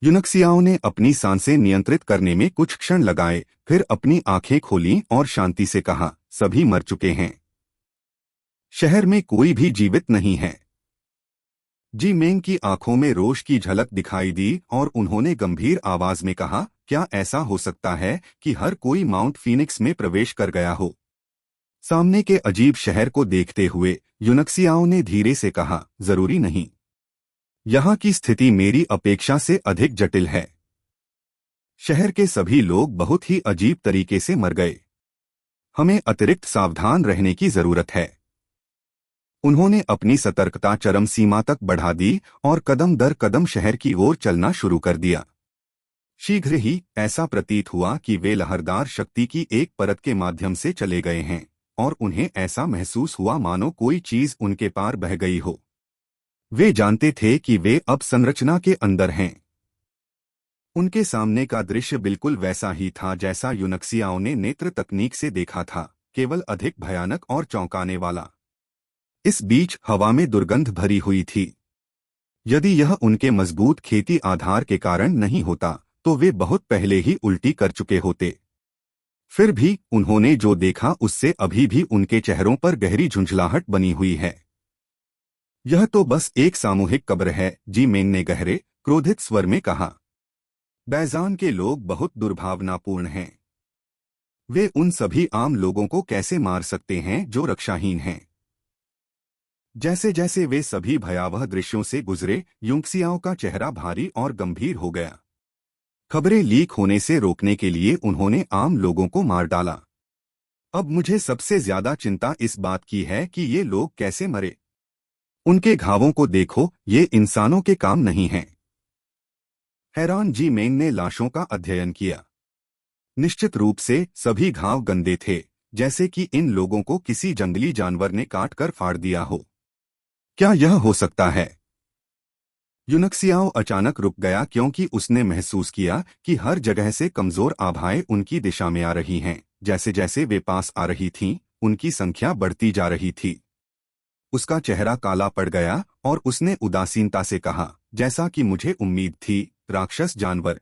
यूनक्सियाओं ने अपनी सांसें नियंत्रित करने में कुछ क्षण लगाए, फिर अपनी आंखें खोलीं और शांति से कहा, सभी मर चुके हैं। शहर में कोई भी जीवित नहीं है। जी मेंग की आंखों में रोष की झलक दिखाई दी और उन्होंने गंभीर आवाज में कहा, क्या ऐसा हो सकता है कि हर कोई माउंट फीनिक्स में प्रवेश कर गया हो? सामने के अजीब शहर को देखते हुए यूनक्सियाओं ने धीरे से कहा, जरूरी नहीं। यहाँ की स्थिति मेरी अपेक्षा से अधिक जटिल है। शहर के सभी लोग बहुत ही अजीब तरीके से मर गए। हमें अतिरिक्त सावधान रहने की जरूरत है। उन्होंने अपनी सतर्कता चरम सीमा तक बढ़ा दी और कदम दर कदम शहर की ओर चलना शुरू कर दिया। शीघ्र ही ऐसा प्रतीत हुआ कि वे लहरदार शक्ति की एक परत के माध्यम से चले गए हैं, और उन्हें ऐसा महसूस हुआ मानो कोई चीज उनके पार बह गई हो। वे जानते थे कि वे अब संरचना के अंदर हैं। उनके सामने का दृश्य बिल्कुल वैसा ही था जैसा यूनक्सियाओं ने नेत्र तकनीक से देखा था, केवल अधिक भयानक और चौंकाने वाला। इस बीच हवा में दुर्गंध भरी हुई थी। यदि यह उनके मजबूत खेती आधार के कारण नहीं होता, तो वे बहुत पहले ही उल्टी कर चुके होते। फिर भी उन्होंने जो देखा उससे अभी भी उनके चेहरों पर गहरी झुंझलाहट बनी हुई है। यह तो बस एक सामूहिक कब्र है, जी मेंग ने गहरे, क्रोधित स्वर में कहा। बैजान के लोग बहुत दुर्भावनापूर्ण हैं। वे उन सभी आम लोगों को कैसे मार सकते हैं जो रक्षाहीन हैं? जैसे जैसे वे सभी भयावह दृश्यों से गुजरे, यूनक्सियाओं का चेहरा भारी और गंभीर हो गया। खबरें लीक होने से रोकने के लिए उन्होंने आम लोगों को मार डाला। अब मुझे सबसे ज्यादा चिंता इस बात की है कि ये लोग कैसे मरे। उनके घावों को देखो, ये इंसानों के काम नहीं हैं। हैरान जी मेंग ने लाशों का अध्ययन किया। निश्चित रूप से सभी घाव गंदे थे, जैसे कि इन लोगों को किसी जंगली जानवर ने काट कर फाड़ दिया हो। क्या यह हो सकता है? यूनक्सियाओ अचानक रुक गया क्योंकि उसने महसूस किया कि हर जगह से कमजोर आभाएं उनकी दिशा में आ रही हैं। जैसे जैसे वे पास आ रही थीं, उनकी संख्या बढ़ती जा रही थी। उसका चेहरा काला पड़ गया और उसने उदासीनता से कहा, जैसा कि मुझे उम्मीद थी, राक्षस जानवर।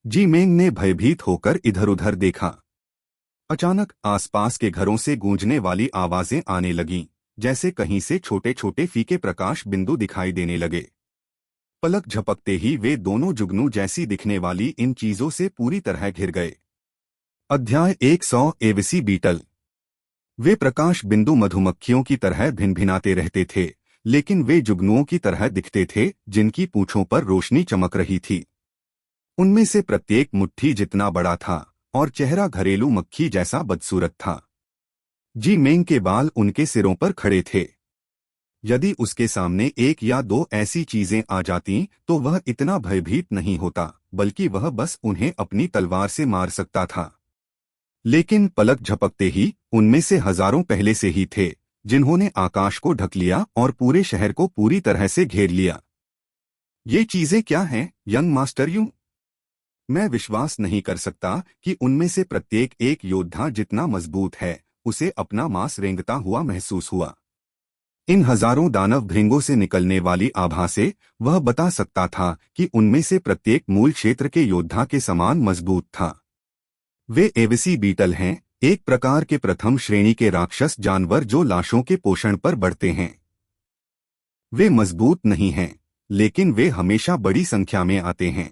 जी मेंग ने भयभीत होकर इधर-उधर देखा। अचानक आसपास के घरों से गूंजने वाली आवाजें आने लगीं, जैसे कहीं से छोटे छोटे फीके प्रकाश बिंदु दिखाई देने लगे। पलक झपकते ही वे दोनों जुगनू जैसी दिखने वाली इन चीजों से पूरी तरह घिर गए। अध्याय 100 एविसी बीटल। वे प्रकाश बिंदु मधुमक्खियों की तरह भिनभिनाते रहते थे, लेकिन वे जुगनुओं की तरह दिखते थे, जिनकी पूंछों पर रोशनी चमक रही थी। उनमें से प्रत्येक मुट्ठी जितना बड़ा था और चेहरा घरेलू मक्खी जैसा बदसूरत था। जी मेंग के बाल उनके सिरों पर खड़े थे। यदि उसके सामने एक या दो ऐसी चीजें आ जाती तो वह इतना भयभीत नहीं होता, बल्कि वह बस उन्हें अपनी तलवार से मार सकता था। लेकिन पलक झपकते ही उनमें से हजारों पहले से ही थे, जिन्होंने आकाश को ढक लिया और पूरे शहर को पूरी तरह से घेर लिया। ये चीजें क्या हैं, यंग मास्टर यूं? मैं विश्वास नहीं कर सकता कि उनमें से प्रत्येक एक योद्धा जितना मजबूत है, उसे अपना मांस रेंगता हुआ महसूस हुआ। इन हजारों दानव भृंगों से निकलने वाली आभा से वह बता सकता था कि उनमें से प्रत्येक मूल क्षेत्र के योद्धा के समान मजबूत था। वे एविसी बीटल हैं, एक प्रकार के प्रथम श्रेणी के राक्षस जानवर जो लाशों के पोषण पर बढ़ते हैं। वे मजबूत नहीं हैं, लेकिन वे हमेशा बड़ी संख्या में आते हैं।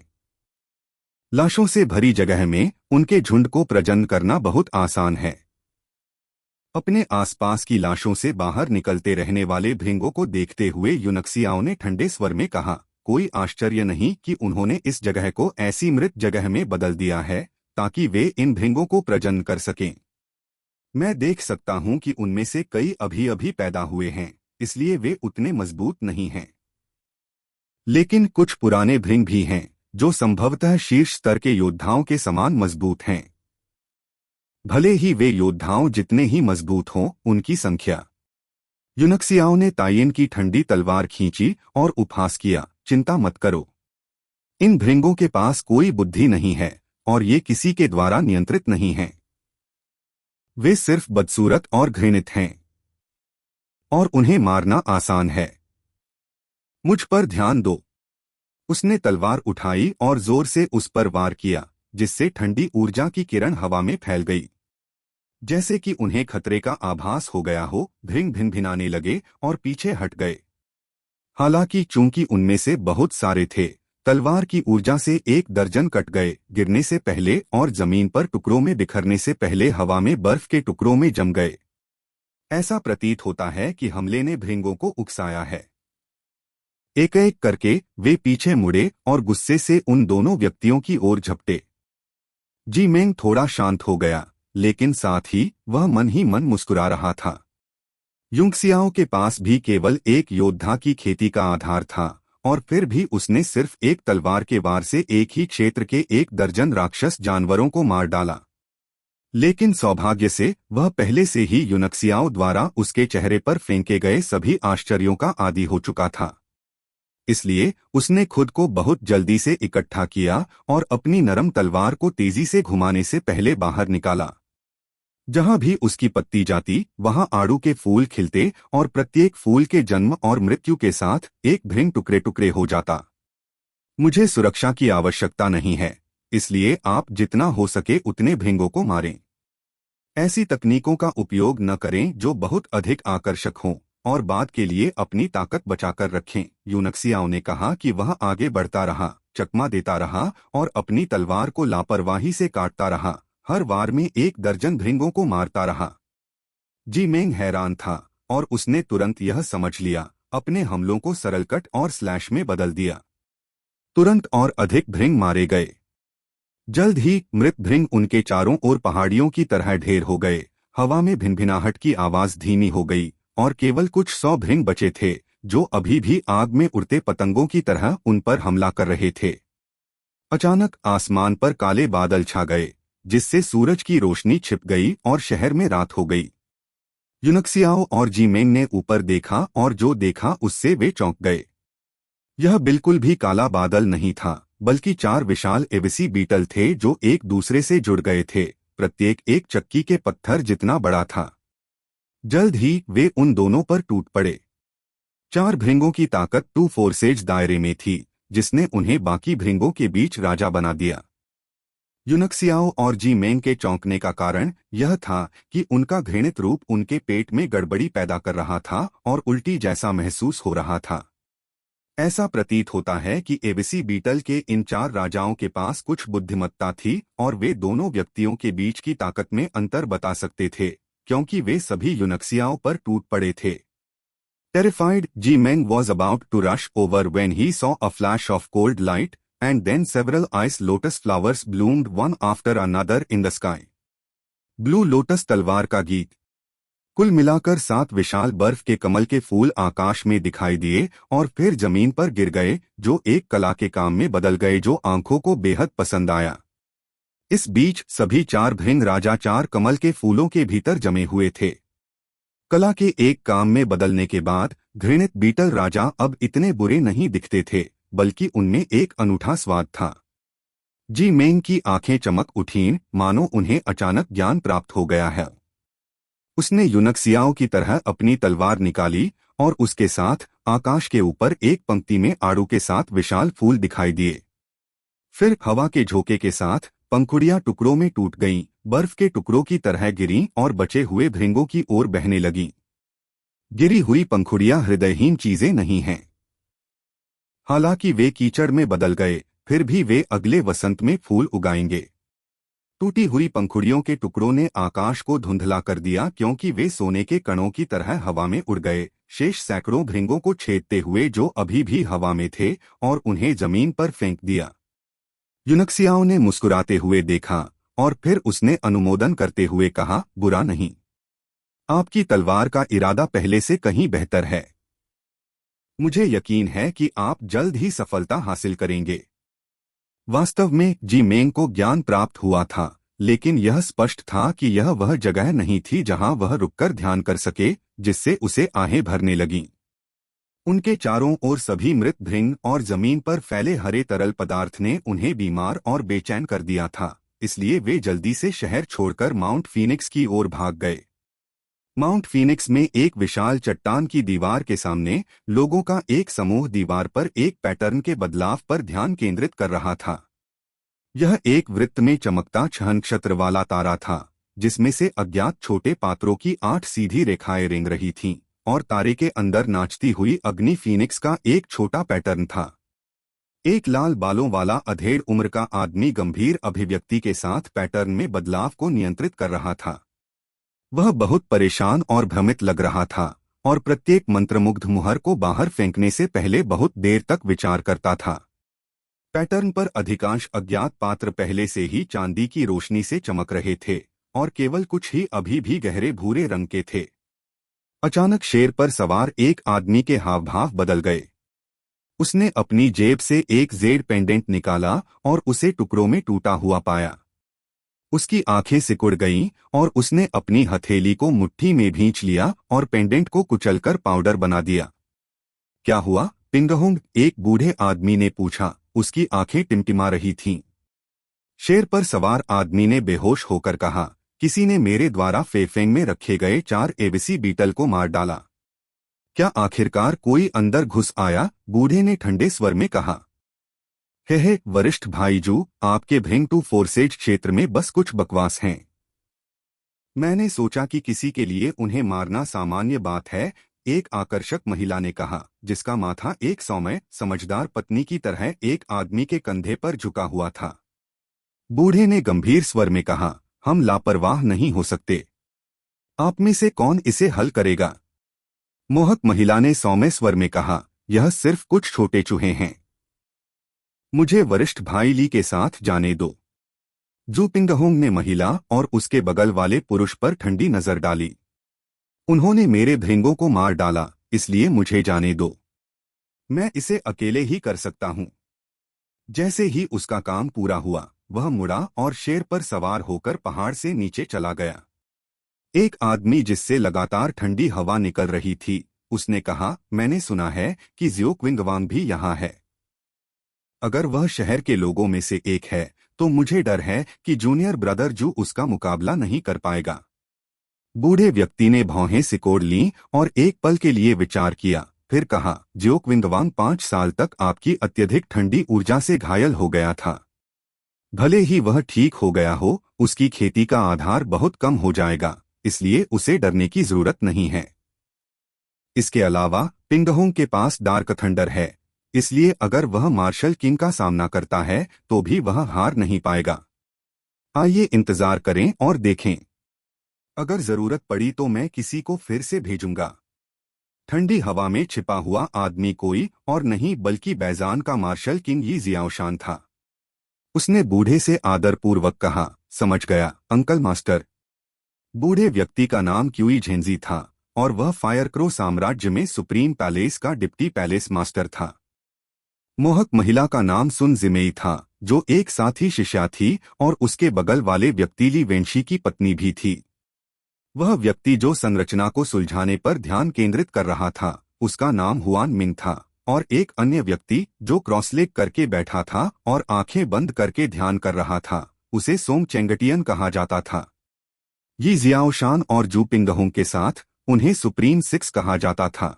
लाशों से भरी जगह में उनके झुंड को प्रजनन करना बहुत आसान है। अपने आसपास की लाशों से बाहर निकलते रहने वाले भृंगों को देखते हुए यूनक्सियाओं ने ठंडे स्वर में कहा, कोई आश्चर्य नहीं कि उन्होंने इस जगह को ऐसी मृत जगह में बदल दिया है ताकि वे इन भृंगों को प्रजनन कर सकें। मैं देख सकता हूं कि उनमें से कई अभी अभी पैदा हुए हैं, इसलिए वे उतने मजबूत नहीं हैं। लेकिन कुछ पुराने भृंग भी हैं जो संभवतः शीर्ष स्तर के योद्धाओं के समान मजबूत हैं। भले ही वे योद्धाओं जितने ही मजबूत हों, उनकी संख्या। यूनक्सियाओं ने तायेन की ठंडी तलवार खींची और उपहास किया, चिंता मत करो। इन भृंगों के पास कोई बुद्धि नहीं है और ये किसी के द्वारा नियंत्रित नहीं हैं। वे सिर्फ बदसूरत और घृणित हैं और उन्हें मारना आसान है। मुझ पर ध्यान दो। उसने तलवार उठाई और जोर से उस पर वार किया, जिससे ठंडी ऊर्जा की किरण हवा में फैल गई। जैसे कि उन्हें खतरे का आभास हो गया हो, भृंग भिनभिनाने लगे और पीछे हट गए। हालांकि चूंकि उनमें से बहुत सारे थे, तलवार की ऊर्जा से एक दर्जन कट गए, गिरने से पहले और जमीन पर टुकड़ों में बिखरने से पहले हवा में बर्फ के टुकड़ों में जम गए। ऐसा प्रतीत होता है कि हमले ने भृंगों को उकसाया है। एक एक करके वे पीछे मुड़े और गुस्से से उन दोनों व्यक्तियों की ओर झपटे। जी मेंग थोड़ा शांत हो गया, लेकिन साथ ही वह मन ही मन मुस्कुरा रहा था। यूनक्सियाओं के पास भी केवल एक योद्धा की खेती का आधार था, और फिर भी उसने सिर्फ एक तलवार के वार से एक ही क्षेत्र के एक दर्जन राक्षस जानवरों को मार डाला। लेकिन सौभाग्य से वह पहले से ही यूनक्सियाओं द्वारा उसके चेहरे पर फेंके गए सभी आश्चर्यों का आदी हो चुका था। इसलिए उसने खुद को बहुत जल्दी से इकट्ठा किया और अपनी नरम तलवार को तेजी से घुमाने से पहले बाहर निकाला। जहां भी उसकी पत्ती जाती, वहां आड़ू के फूल खिलते और प्रत्येक फूल के जन्म और मृत्यु के साथ एक भृंग टुकड़े टुकड़े हो जाता। मुझे सुरक्षा की आवश्यकता नहीं है, इसलिए आप जितना हो सके उतने भृंगों को मारें। ऐसी तकनीकों का उपयोग न करें जो बहुत अधिक आकर्षक हों और बाद के लिए अपनी ताकत बचाकर रखें। यूनक्सियाओं ने कहा कि वह आगे बढ़ता रहा, चकमा देता रहा और अपनी तलवार को लापरवाही से काटता रहा, हर वार में एक दर्जन भृंगों को मारता रहा। जी मेंग हैरान था और उसने तुरंत यह समझ लिया, अपने हमलों को सरल कट और स्लैश में बदल दिया। तुरंत और अधिक भृंग मारे गए। जल्द ही मृत भृंग उनके चारों ओर पहाड़ियों की तरह ढेर हो गए। हवा में भिनभिनाहट की आवाज धीमी हो गई और केवल कुछ 100 भृंग बचे थे जो अभी भी आग में उड़ते पतंगों की तरह उन पर हमला कर रहे थे। अचानक आसमान पर काले बादल छा गए, जिससे सूरज की रोशनी छिप गई और शहर में रात हो गई। यूनक्सियाओ और जी मेंग ने ऊपर देखा और जो देखा उससे वे चौंक गए। यह बिल्कुल भी काला बादल नहीं था, बल्कि 4 विशाल एविसी बीटल थे जो एक दूसरे से जुड़ गए थे, प्रत्येक एक चक्की के पत्थर जितना बड़ा था। जल्द ही वे उन दोनों पर टूट पड़े। 4 भृंगों की ताकत 2 फोर्सेज दायरे में थी, जिसने उन्हें बाकी भृंगों के बीच राजा बना दिया। यूनक्सियाओ और जी मेंग के चौंकने का कारण यह था कि उनका घृणित रूप उनके पेट में गड़बड़ी पैदा कर रहा था और उल्टी जैसा महसूस हो रहा था। ऐसा प्रतीत होता है कि एविसी बीटल के इन 4 राजाओं के पास कुछ बुद्धिमत्ता थी और वे दोनों व्यक्तियों के बीच की ताकत में अंतर बता सकते थे, क्योंकि वे सभी यूनक्सियाओं पर टूट पड़े थे। Terrified, Ji Meng was about to rush over when he saw a flash of cold light, and then several ice lotus flowers bloomed one after another in the sky. Blue lotus तलवार का गीत। कुल मिलाकर 7 विशाल बर्फ के कमल के फूल आकाश में दिखाई दिए और फिर जमीन पर गिर गए, जो एक कला के काम में बदल गए जो आंखों को बेहद पसंद आया। इस बीच सभी 4 भृंग राजा 4 कमल के फूलों के भीतर जमे हुए थे। कला के एक काम में बदलने के बाद घृणित बीटल राजा अब इतने बुरे नहीं दिखते थे, बल्कि उनमें एक अनूठा स्वाद था। जी मेंग की आंखें चमक उठीं, मानो उन्हें अचानक ज्ञान प्राप्त हो गया है। उसने यूनक्सियाओं की तरह अपनी तलवार निकाली और उसके साथ आकाश के ऊपर एक पंक्ति में आड़ू के साथ विशाल फूल दिखाई दिए। फिर हवा के झोंके के साथ पंखुड़ियां टुकड़ों में टूट गईं, बर्फ के टुकड़ों की तरह गिरीं और बचे हुए भृंगों की ओर बहने लगीं। गिरी हुई पंखुड़ियां हृदयहीन चीजें नहीं हैं। हालांकि वे कीचड़ में बदल गए, फिर भी वे अगले वसंत में फूल उगाएंगे। टूटी हुई पंखुड़ियों के टुकड़ों ने आकाश को धुंधला कर दिया, क्योंकि वे सोने के कणों की तरह हवा में उड़ गए, शेष सैकड़ों भृंगों को छेदते हुए जो अभी भी हवा में थे, और उन्हें जमीन पर फेंक दिया। यूनक्सियाओं ने मुस्कुराते हुए देखा और फिर उसने अनुमोदन करते हुए कहा, बुरा नहीं। आपकी तलवार का इरादा पहले से कहीं बेहतर है। मुझे यकीन है कि आप जल्द ही सफलता हासिल करेंगे। वास्तव में जी मेंग को ज्ञान प्राप्त हुआ था, लेकिन यह स्पष्ट था कि यह वह जगह नहीं थी जहां वह रुककर ध्यान कर सके, जिससे उसे आहें भरने लगीं। उनके चारों ओर सभी मृत भृंग और जमीन पर फैले हरे तरल पदार्थ ने उन्हें बीमार और बेचैन कर दिया था, इसलिए वे जल्दी से शहर छोड़कर माउंट फीनिक्स की ओर भाग गए। माउंट फीनिक्स में एक विशाल चट्टान की दीवार के सामने लोगों का एक समूह दीवार पर एक पैटर्न के बदलाव पर ध्यान केंद्रित कर रहा था। यह एक वृत्त में चमकता 6 नक्षत्र वाला तारा था, जिसमें से अज्ञात छोटे पात्रों की 8 सीधी रेखाएं रेंग रही थीं, और तारे के अंदर नाचती हुई अग्नि फीनिक्स का एक छोटा पैटर्न था। एक लाल बालों वाला अधेड़ उम्र का आदमी गंभीर अभिव्यक्ति के साथ पैटर्न में बदलाव को नियंत्रित कर रहा था। वह बहुत परेशान और भ्रमित लग रहा था और प्रत्येक मंत्रमुग्ध मुहर को बाहर फेंकने से पहले बहुत देर तक विचार करता था। पैटर्न पर अधिकांश अज्ञात पात्र पहले से ही चांदी की रोशनी से चमक रहे थे और केवल कुछ ही अभी भी गहरे भूरे रंग के थे। अचानक शेर पर सवार एक आदमी के हाव भाव बदल गए। उसने अपनी जेब से एक जेड पेंडेंट निकाला और उसे टुकड़ों में टूटा हुआ पाया। उसकी आंखें सिकुड़ गईं और उसने अपनी हथेली को मुट्ठी में भींच लिया और पेंडेंट को कुचलकर पाउडर बना दिया। क्या हुआ, पिंगहुंग? एक बूढ़े आदमी ने पूछा। उसकी आंखें टिमटिमा रही थीं। शेर पर सवार आदमी ने बेहोश होकर कहा, किसी ने मेरे द्वारा फेफेंग में रखे गए 4 एबीसी बीटल को मार डाला। क्या आखिरकार कोई अंदर घुस आया? बूढ़े ने ठंडे स्वर में कहा। हे वरिष्ठ भाईजू, आपके भृंग टू फोर्सेज क्षेत्र में बस कुछ बकवास हैं। मैंने सोचा कि किसी के लिए उन्हें मारना सामान्य बात है, एक आकर्षक महिला ने कहा, जिसका माथा एक सौम्य समझदार पत्नी की तरह एक आदमी के कंधे पर झुका हुआ था। बूढ़े ने गंभीर स्वर में कहा, हम लापरवाह नहीं हो सकते। आप में से कौन इसे हल करेगा? मोहक महिला ने सौम्य स्वर में कहा, यह सिर्फ कुछ छोटे चूहे हैं। मुझे वरिष्ठ भाई ली के साथ जाने दो। जू पिंगहोंग ने महिला और उसके बगल वाले पुरुष पर ठंडी नजर डाली। उन्होंने मेरे भृंगों को मार डाला, इसलिए मुझे जाने दो। मैं इसे अकेले ही कर सकता हूं। जैसे ही उसका काम पूरा हुआ, वह मुड़ा और शेर पर सवार होकर पहाड़ से नीचे चला गया। एक आदमी जिससे लगातार ठंडी हवा निकल रही थी, उसने कहा, मैंने सुना है कि ज़ियोक्विंगवांग भी यहाँ है। अगर वह शहर के लोगों में से एक है, तो मुझे डर है कि जूनियर ब्रदर जू उसका मुकाबला नहीं कर पाएगा। बूढ़े व्यक्ति ने भौहें सिकोड़ लीं और एक पल के लिए विचार किया, फिर कहा, ज़ियोक्विंगवांग 5 साल तक आपकी अत्यधिक ठंडी ऊर्जा से घायल हो गया था। भले ही वह ठीक हो गया हो, उसकी खेती का आधार बहुत कम हो जाएगा, इसलिए उसे डरने की जरूरत नहीं है। इसके अलावा पिंगहोंग के पास डार्क थंडर है, इसलिए अगर वह मार्शल किंग का सामना करता है तो भी वह हार नहीं पाएगा। आइए इंतजार करें और देखें। अगर जरूरत पड़ी तो मैं किसी को फिर से भेजूंगा। ठंडी हवा में छिपा हुआ आदमी कोई और नहीं बल्कि बैजान का मार्शल किंग यी जियाओशान था। उसने बूढ़े से आदरपूर्वक कहा, समझ गया अंकल मास्टर। बूढ़े व्यक्ति का नाम क्यूई झेंजी था और वह फायरक्रो साम्राज्य में सुप्रीम पैलेस का डिप्टी पैलेस मास्टर था। मोहक महिला का नाम सुन जिमेई था, जो एक साथी शिष्या थी और उसके बगल वाले व्यक्ति ली वेंशी की पत्नी भी थी। वह व्यक्ति जो संरचना को सुलझाने पर ध्यान केंद्रित कर रहा था, उसका नाम हुआन मिंग था, और एक अन्य व्यक्ति जो क्रॉसलेग करके बैठा था और आंखें बंद करके ध्यान कर रहा था, उसे सोंग चेंगटियन कहा जाता था। ये जियाओशान और जू पिंगहोंग के साथ उन्हें सुप्रीम सिक्स कहा जाता था।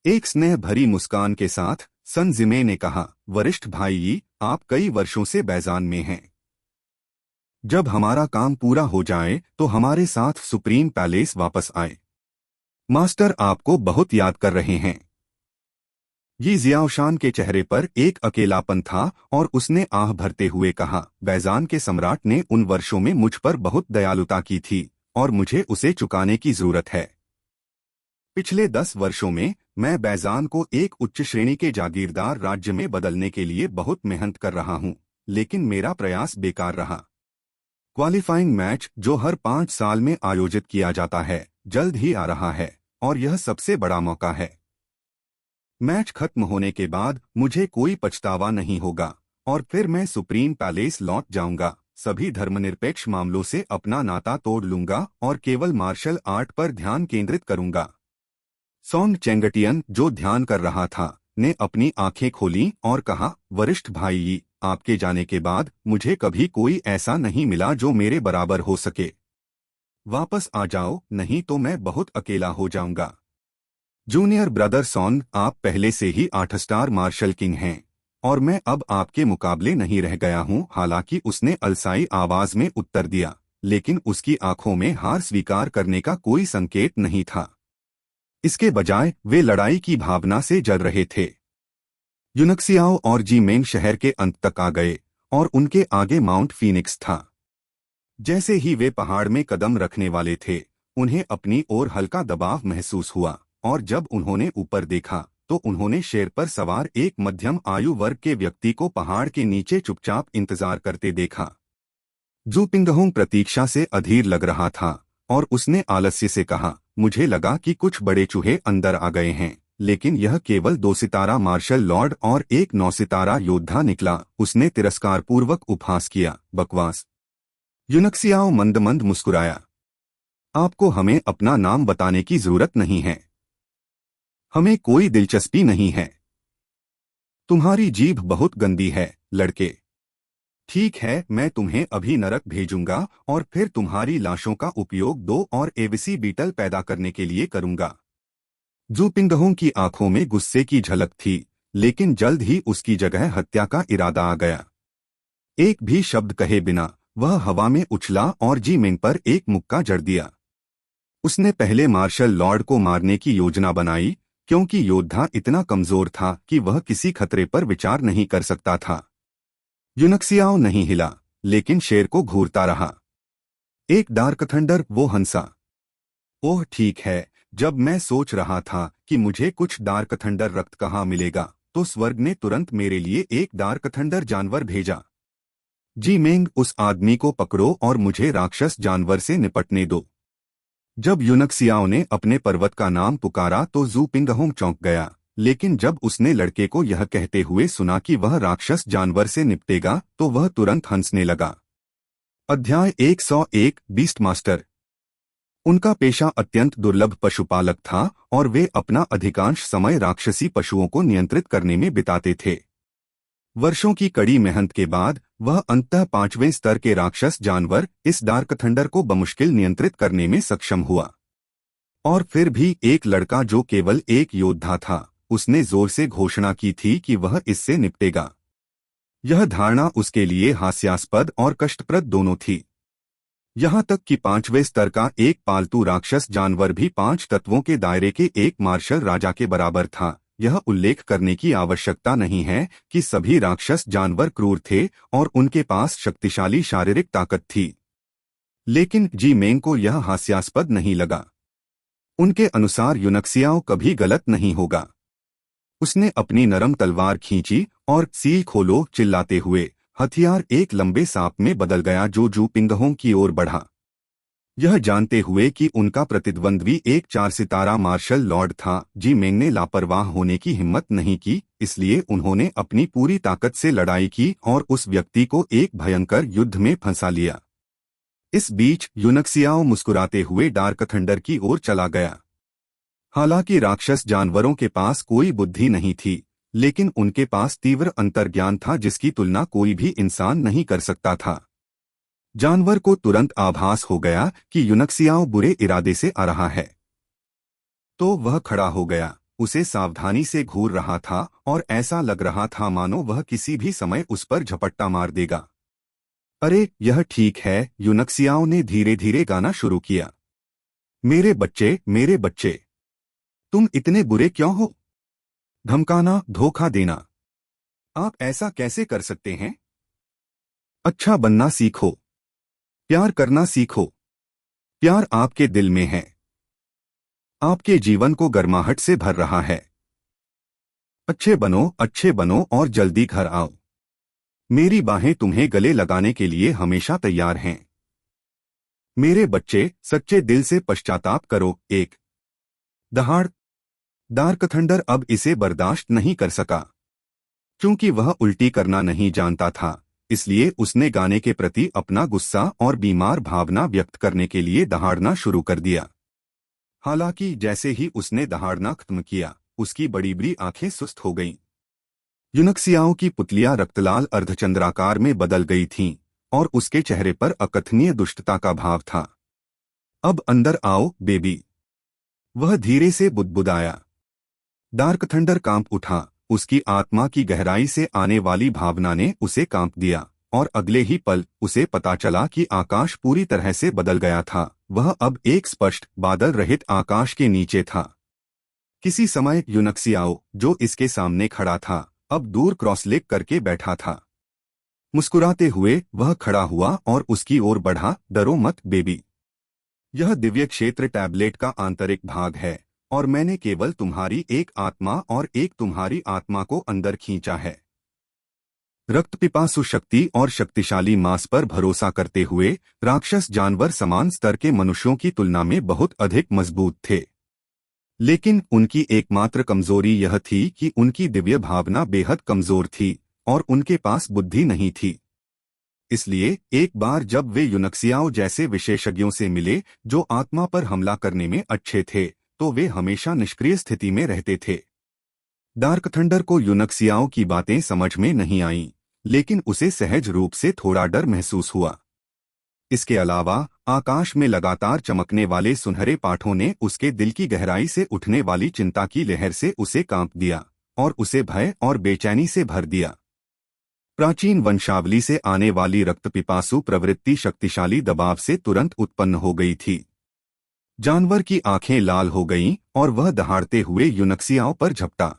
एक स्नेह भरी मुस्कान के साथ सन जिमे ने कहा, वरिष्ठ भाई, आप कई वर्षों से बैजान में हैं। जब हमारा काम पूरा हो जाए तो हमारे साथ सुप्रीम पैलेस वापस आए। मास्टर आपको बहुत याद कर रहे हैं। ये जियाओशान के चेहरे पर एक अकेलापन था और उसने आह भरते हुए कहा, बैजान के सम्राट ने उन वर्षों में मुझ पर बहुत दयालुता की थी और मुझे उसे चुकाने की जरूरत है। पिछले 10 वर्षों में मैं बैजान को एक उच्च श्रेणी के जागीरदार राज्य में बदलने के लिए बहुत मेहनत कर रहा हूं, लेकिन मेरा प्रयास बेकार रहा। क्वालिफाइंग मैच जो हर 5 साल में आयोजित किया जाता है, जल्द ही आ रहा है और यह सबसे बड़ा मौका है। मैच खत्म होने के बाद मुझे कोई पछतावा नहीं होगा और फिर मैं सुप्रीम पैलेस लौट जाऊंगा, सभी धर्मनिरपेक्ष मामलों से अपना नाता तोड़ लूंगा और केवल मार्शल आर्ट पर ध्यान केंद्रित करूंगा। सोंग चेंगटियन, जो ध्यान कर रहा था, ने अपनी आंखें खोलीं और कहा, वरिष्ठ भाई, आपके जाने के बाद मुझे कभी कोई ऐसा नहीं मिला जो मेरे बराबर हो सके। वापस आ जाओ, नहीं तो मैं बहुत अकेला हो जाऊंगा। जूनियर ब्रदर सोंग, आप पहले से ही 8 स्टार मार्शल किंग हैं और मैं अब आपके मुकाबले नहीं रह गया हूं। हालांकि उसने अलसाई आवाज में उत्तर दिया, लेकिन उसकी आंखों में हार स्वीकार करने का कोई संकेत नहीं था। इसके बजाय वे लड़ाई की भावना से जल रहे थे। यूनक्सियाओ और जी मेंग शहर के अंत तक आ गए और उनके आगे माउंट फीनिक्स था। जैसे ही वे पहाड़ में कदम रखने वाले थे, उन्हें अपनी ओर हल्का दबाव महसूस हुआ और जब उन्होंने ऊपर देखा तो उन्होंने शेर पर सवार एक मध्यम आयु वर्ग के व्यक्ति को पहाड़ के नीचे चुपचाप इंतजार करते देखा। जू पिंगहोंग प्रतीक्षा से अधीर लग रहा था और उसने आलस्य से कहा, मुझे लगा कि कुछ बड़े चूहे अंदर आ गए हैं, लेकिन यह केवल 2 सितारा मार्शल लॉर्ड और एक 9 सितारा योद्धा निकला। उसने तिरस्कारपूर्वक उपहास किया, बकवास। यूनक्सियाओ मंद मंद मुस्कुराया, आपको हमें अपना नाम बताने की जरूरत नहीं है, हमें कोई दिलचस्पी नहीं है। तुम्हारी जीभ बहुत गंदी है, लड़के। ठीक है, मैं तुम्हें अभी नरक भेजूंगा और फिर तुम्हारी लाशों का उपयोग 2 और एविसी बीटल पैदा करने के लिए करूंगा। जू पिंगहोंग की आंखों में गुस्से की झलक थी, लेकिन जल्द ही उसकी जगह हत्या का इरादा आ गया। एक भी शब्द कहे बिना वह हवा में उछला और जी मिंग पर एक मुक्का जड़ दिया। उसने पहले मार्शल लॉर्ड को मारने की योजना बनाई, क्योंकि योद्धा इतना कमजोर था कि वह किसी खतरे पर विचार नहीं कर सकता था। यूनक्सियाओ नहीं हिला, लेकिन शेर को घूरता रहा। एक डार्क थंडर, वो हंसा। ओह ठीक है, जब मैं सोच रहा था कि मुझे कुछ डार्क थंडर रक्त कहाँ मिलेगा, तो स्वर्ग ने तुरंत मेरे लिए एक डार्क थंडर जानवर भेजा। जी मेंग, उस आदमी को पकड़ो और मुझे राक्षस जानवर से निपटने दो। जब यूनक्सियाओ ने अपने पर्वत का नाम पुकारा तो जू पिंगहोंग चौंक गया, लेकिन जब उसने लड़के को यह कहते हुए सुना कि वह राक्षस जानवर से निपटेगा तो वह तुरंत हंसने लगा। अध्याय 101, बीस्ट मास्टर। उनका पेशा अत्यंत दुर्लभ पशुपालक था और वे अपना अधिकांश समय राक्षसी पशुओं को नियंत्रित करने में बिताते थे। वर्षों की कड़ी मेहनत के बाद वह अंततः 5वें स्तर के राक्षस जानवर इस डार्क थंडर को बमुश्किल नियंत्रित करने में सक्षम हुआ। और फिर भी एक लड़का जो केवल एक योद्धा था, उसने जोर से घोषणा की थी कि वह इससे निपटेगा। यह धारणा उसके लिए हास्यास्पद और कष्टप्रद दोनों थी। यहाँ तक कि 5वें स्तर का एक पालतू राक्षस जानवर भी 5 तत्वों के दायरे के एक मार्शल राजा के बराबर था। यह उल्लेख करने की आवश्यकता नहीं है कि सभी राक्षस जानवर क्रूर थे और उनके पास शक्तिशाली शारीरिक ताकत थी, लेकिन जी मेंग को यह हास्यास्पद नहीं लगा। उनके अनुसार यूनक्सियाओ कभी गलत नहीं होगा। उसने अपनी नरम तलवार खींची और सील खोलो चिल्लाते हुए हथियार एक लंबे सांप में बदल गया जो जू पिंगहोंग की ओर बढ़ा। यह जानते हुए कि उनका प्रतिद्वंद्वी एक 4 सितारा मार्शल लॉर्ड था, जी मेंग ने लापरवाह होने की हिम्मत नहीं की, इसलिए उन्होंने अपनी पूरी ताकत से लड़ाई की और उस व्यक्ति को एक भयंकर युद्ध में फंसा लिया। इस बीच यूनक्सियाओ मुस्कुराते हुए डार्क थंडर की ओर चला गया। हालांकि राक्षस जानवरों के पास कोई बुद्धि नहीं थी, लेकिन उनके पास तीव्र अंतर्ज्ञान था जिसकी तुलना कोई भी इंसान नहीं कर सकता था। जानवर को तुरंत आभास हो गया कि यूनक्सियाओ बुरे इरादे से आ रहा है, तो वह खड़ा हो गया, उसे सावधानी से घूर रहा था और ऐसा लग रहा था मानो वह किसी भी समय उस पर झपट्टा मार देगा। अरे यह ठीक है, यूनक्सियाओ ने धीरे धीरे गाना शुरू किया। मेरे बच्चे, तुम इतने बुरे क्यों हो? धमकाना, धोखा देना, आप ऐसा कैसे कर सकते हैं? अच्छा बनना सीखो, प्यार करना सीखो। प्यार आपके दिल में है, आपके जीवन को गर्माहट से भर रहा है। अच्छे बनो और जल्दी घर आओ। मेरी बाहें तुम्हें गले लगाने के लिए हमेशा तैयार हैं। मेरे बच्चे, सच्चे दिल से पश्चाताप करो। एक दहाड़। डार्क थंडर अब इसे बर्दाश्त नहीं कर सका। क्योंकि वह उल्टी करना नहीं जानता था, इसलिए उसने गाने के प्रति अपना गुस्सा और बीमार भावना व्यक्त करने के लिए दहाड़ना शुरू कर दिया। हालांकि जैसे ही उसने दहाड़ना खत्म किया, उसकी बड़ी बड़ी आंखें सुस्त हो गईं। यूनक्सियाओ की पुतलियां रक्तलाल अर्धचंद्राकार में बदल गई थीं और उसके चेहरे पर अकथनीय दुष्टता का भाव था। अब अंदर आओ बेबी, वह धीरे से बुदबुदाया। डार्क थंडर कांप उठा, उसकी आत्मा की गहराई से आने वाली भावना ने उसे कांप दिया और अगले ही पल उसे पता चला कि आकाश पूरी तरह से बदल गया था। वह अब एक स्पष्ट बादल रहित आकाश के नीचे था। किसी समय यूनक्सियाओ, जो इसके सामने खड़ा था, अब दूर क्रॉसलेग करके बैठा था। मुस्कुराते हुए वह खड़ा हुआ और उसकी ओर बढ़ा। डरो मत बेबी, यह दिव्य क्षेत्र टैबलेट का आंतरिक भाग है और मैंने केवल तुम्हारी एक आत्मा और एक तुम्हारी आत्मा को अंदर खींचा है। रक्त पिपासु शक्ति और शक्तिशाली मांस पर भरोसा करते हुए राक्षस जानवर समान स्तर के मनुष्यों की तुलना में बहुत अधिक मजबूत थे, लेकिन उनकी एकमात्र कमजोरी यह थी कि उनकी दिव्य भावना बेहद कमजोर थी और उनके पास बुद्धि नहीं थी। इसलिए एक बार जब वे यूनक्सियाओ जैसे विशेषज्ञों से मिले जो आत्मा पर हमला करने में अच्छे थे, तो वे हमेशा निष्क्रिय स्थिति में रहते थे। डार्क थंडर को यूनक्सियाओ की बातें समझ में नहीं आईं, लेकिन उसे सहज रूप से थोड़ा डर महसूस हुआ। इसके अलावा आकाश में लगातार चमकने वाले सुनहरे पाठों ने उसके दिल की गहराई से उठने वाली चिंता की लहर से उसे कांप दिया और उसे भय और बेचैनी से भर दिया। प्राचीन वंशावली से आने वाली रक्त पिपासु प्रवृत्ति शक्तिशाली दबाव से तुरंत उत्पन्न हो गई थी। जानवर की आंखें लाल हो गईं और वह दहाड़ते हुए यूनक्सियाओ पर झपटा।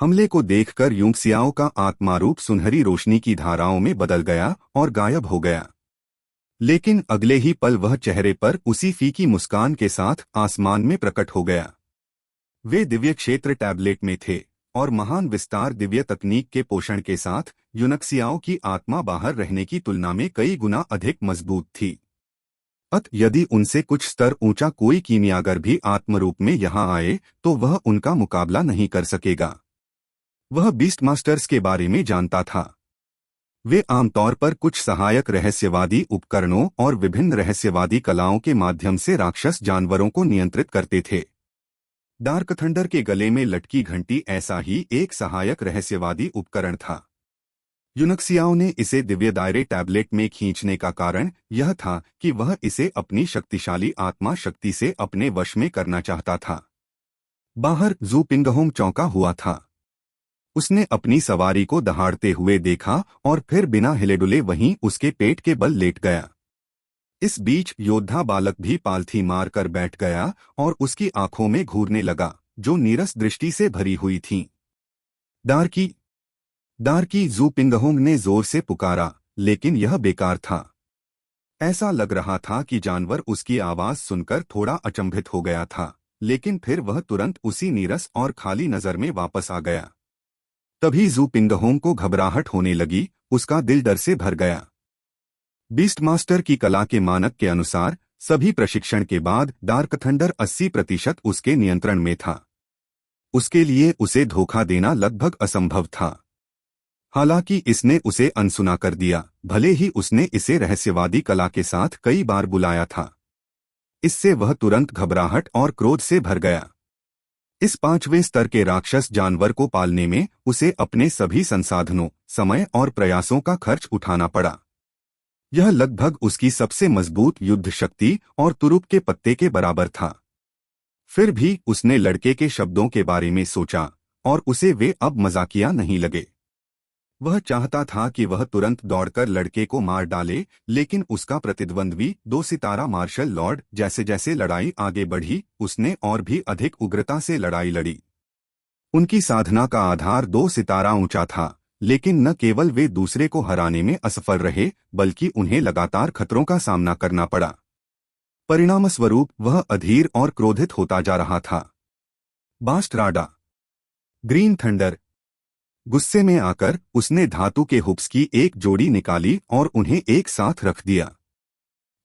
हमले को देखकर यूनक्सियाओ का आत्मारूप सुनहरी रोशनी की धाराओं में बदल गया और गायब हो गया। लेकिन अगले ही पल वह चेहरे पर उसी फीकी मुस्कान के साथ आसमान में प्रकट हो गया। वे दिव्य क्षेत्र टैबलेट में थे और महान विस्तार दिव्य तकनीक के पोषण के साथ यूनक्सियाओ की आत्मा बाहर रहने की तुलना में कई गुना अधिक मजबूत थी। यदि उनसे कुछ स्तर ऊंचा कोई कीमियागर भी आत्मरूप में यहाँ आए तो वह उनका मुकाबला नहीं कर सकेगा। वह बीस्ट मास्टर्स के बारे में जानता था। वे आमतौर पर कुछ सहायक रहस्यवादी उपकरणों और विभिन्न रहस्यवादी कलाओं के माध्यम से राक्षस जानवरों को नियंत्रित करते थे। डार्क थंडर के गले में लटकी घंटी ऐसा ही एक सहायक रहस्यवादी उपकरण था। यूनक्सियाओ ने इसे दिव्य दायरे टैबलेट में खींचने का कारण यह था कि वह इसे अपनी शक्तिशाली आत्मा शक्ति से अपने वश में करना चाहता था। बाहर जू पिंगहोंग चौंका हुआ था। उसने अपनी सवारी को दहाड़ते हुए देखा और फिर बिना हिलेडुले वहीं उसके पेट के बल लेट गया। इस बीच योद्धा बालक भी पालथी मार कर बैठ गया और उसकी आंखों में घूरने लगा, जो नीरस दृष्टि से भरी हुई थीं। डार्की, डार्की, जू पिंगहोंग ने जोर से पुकारा, लेकिन यह बेकार था। ऐसा लग रहा था कि जानवर उसकी आवाज सुनकर थोड़ा अचंभित हो गया था, लेकिन फिर वह तुरंत उसी नीरस और खाली नजर में वापस आ गया। तभी जू पिंगहोंग को घबराहट होने लगी, उसका दिल डर से भर गया। बीस्ट मास्टर की कला के मानक के अनुसार सभी प्रशिक्षण के बाद डार्क थंडर 80% उसके नियंत्रण में था। उसके लिए उसे धोखा देना लगभग असंभव था। हालांकि इसने उसे अनसुना कर दिया, भले ही उसने इसे रहस्यवादी कला के साथ कई बार बुलाया था। इससे वह तुरंत घबराहट और क्रोध से भर गया। इस 5वें स्तर के राक्षस जानवर को पालने में उसे अपने सभी संसाधनों, समय और प्रयासों का खर्च उठाना पड़ा। यह लगभग उसकी सबसे मजबूत युद्ध शक्ति और तुरुप के पत्ते के बराबर था। फिर भी उसने लड़के के शब्दों के बारे में सोचा और उसे वे अब मजाकिया नहीं लगे। वह चाहता था कि वह तुरंत दौड़कर लड़के को मार डाले, लेकिन उसका प्रतिद्वंद्वी 2 सितारा मार्शल लॉर्ड जैसे जैसे लड़ाई आगे बढ़ी, उसने और भी अधिक उग्रता से लड़ाई लड़ी। उनकी साधना का आधार 2 सितारा ऊंचा था, लेकिन न केवल वे दूसरे को हराने में असफल रहे, बल्कि उन्हें लगातार खतरों का सामना करना पड़ा। परिणामस्वरूप वह अधीर और क्रोधित होता जा रहा था। बास्टराडा, ग्रीन थंडर। गुस्से में आकर उसने धातु के हुप्स की एक जोड़ी निकाली और उन्हें एक साथ रख दिया।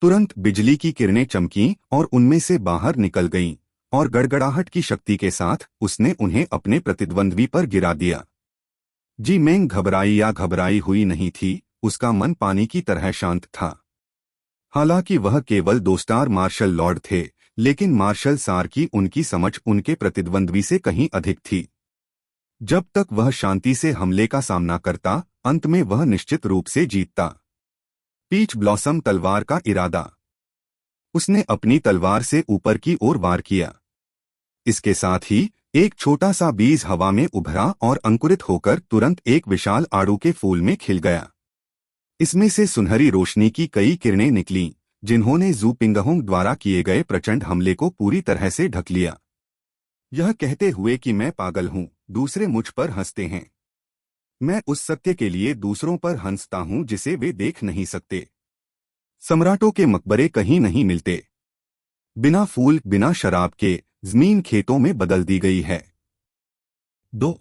तुरंत बिजली की किरणें चमकीं और उनमें से बाहर निकल गईं, और गड़गड़ाहट की शक्ति के साथ उसने उन्हें अपने प्रतिद्वंद्वी पर गिरा दिया। जी मेंग घबराई या घबराई हुई नहीं थी, उसका मन पानी की तरह शांत था। हालांकि वह केवल 2 स्टार मार्शल लॉर्ड थे, लेकिन मार्शल सार की उनकी समझ उनके प्रतिद्वंद्वी से कहीं अधिक थी। जब तक वह शांति से हमले का सामना करता, अंत में वह निश्चित रूप से जीतता। पीच ब्लॉसम तलवार का इरादा। उसने अपनी तलवार से ऊपर की ओर वार किया। इसके साथ ही एक छोटा सा बीज हवा में उभरा और अंकुरित होकर तुरंत एक विशाल आड़ू के फूल में खिल गया। इसमें से सुनहरी रोशनी की कई किरणें निकलीं, जिन्होंने जू पिंगहोंग द्वारा किए गए प्रचंड हमले को पूरी तरह से ढक लिया। यह कहते हुए कि मैं पागल हूं, दूसरे मुझ पर हंसते हैं। मैं उस सत्य के लिए दूसरों पर हंसता हूं जिसे वे देख नहीं सकते। सम्राटों के मकबरे कहीं नहीं मिलते। बिना फूल, बिना शराब के जमीन खेतों में बदल दी गई है। 2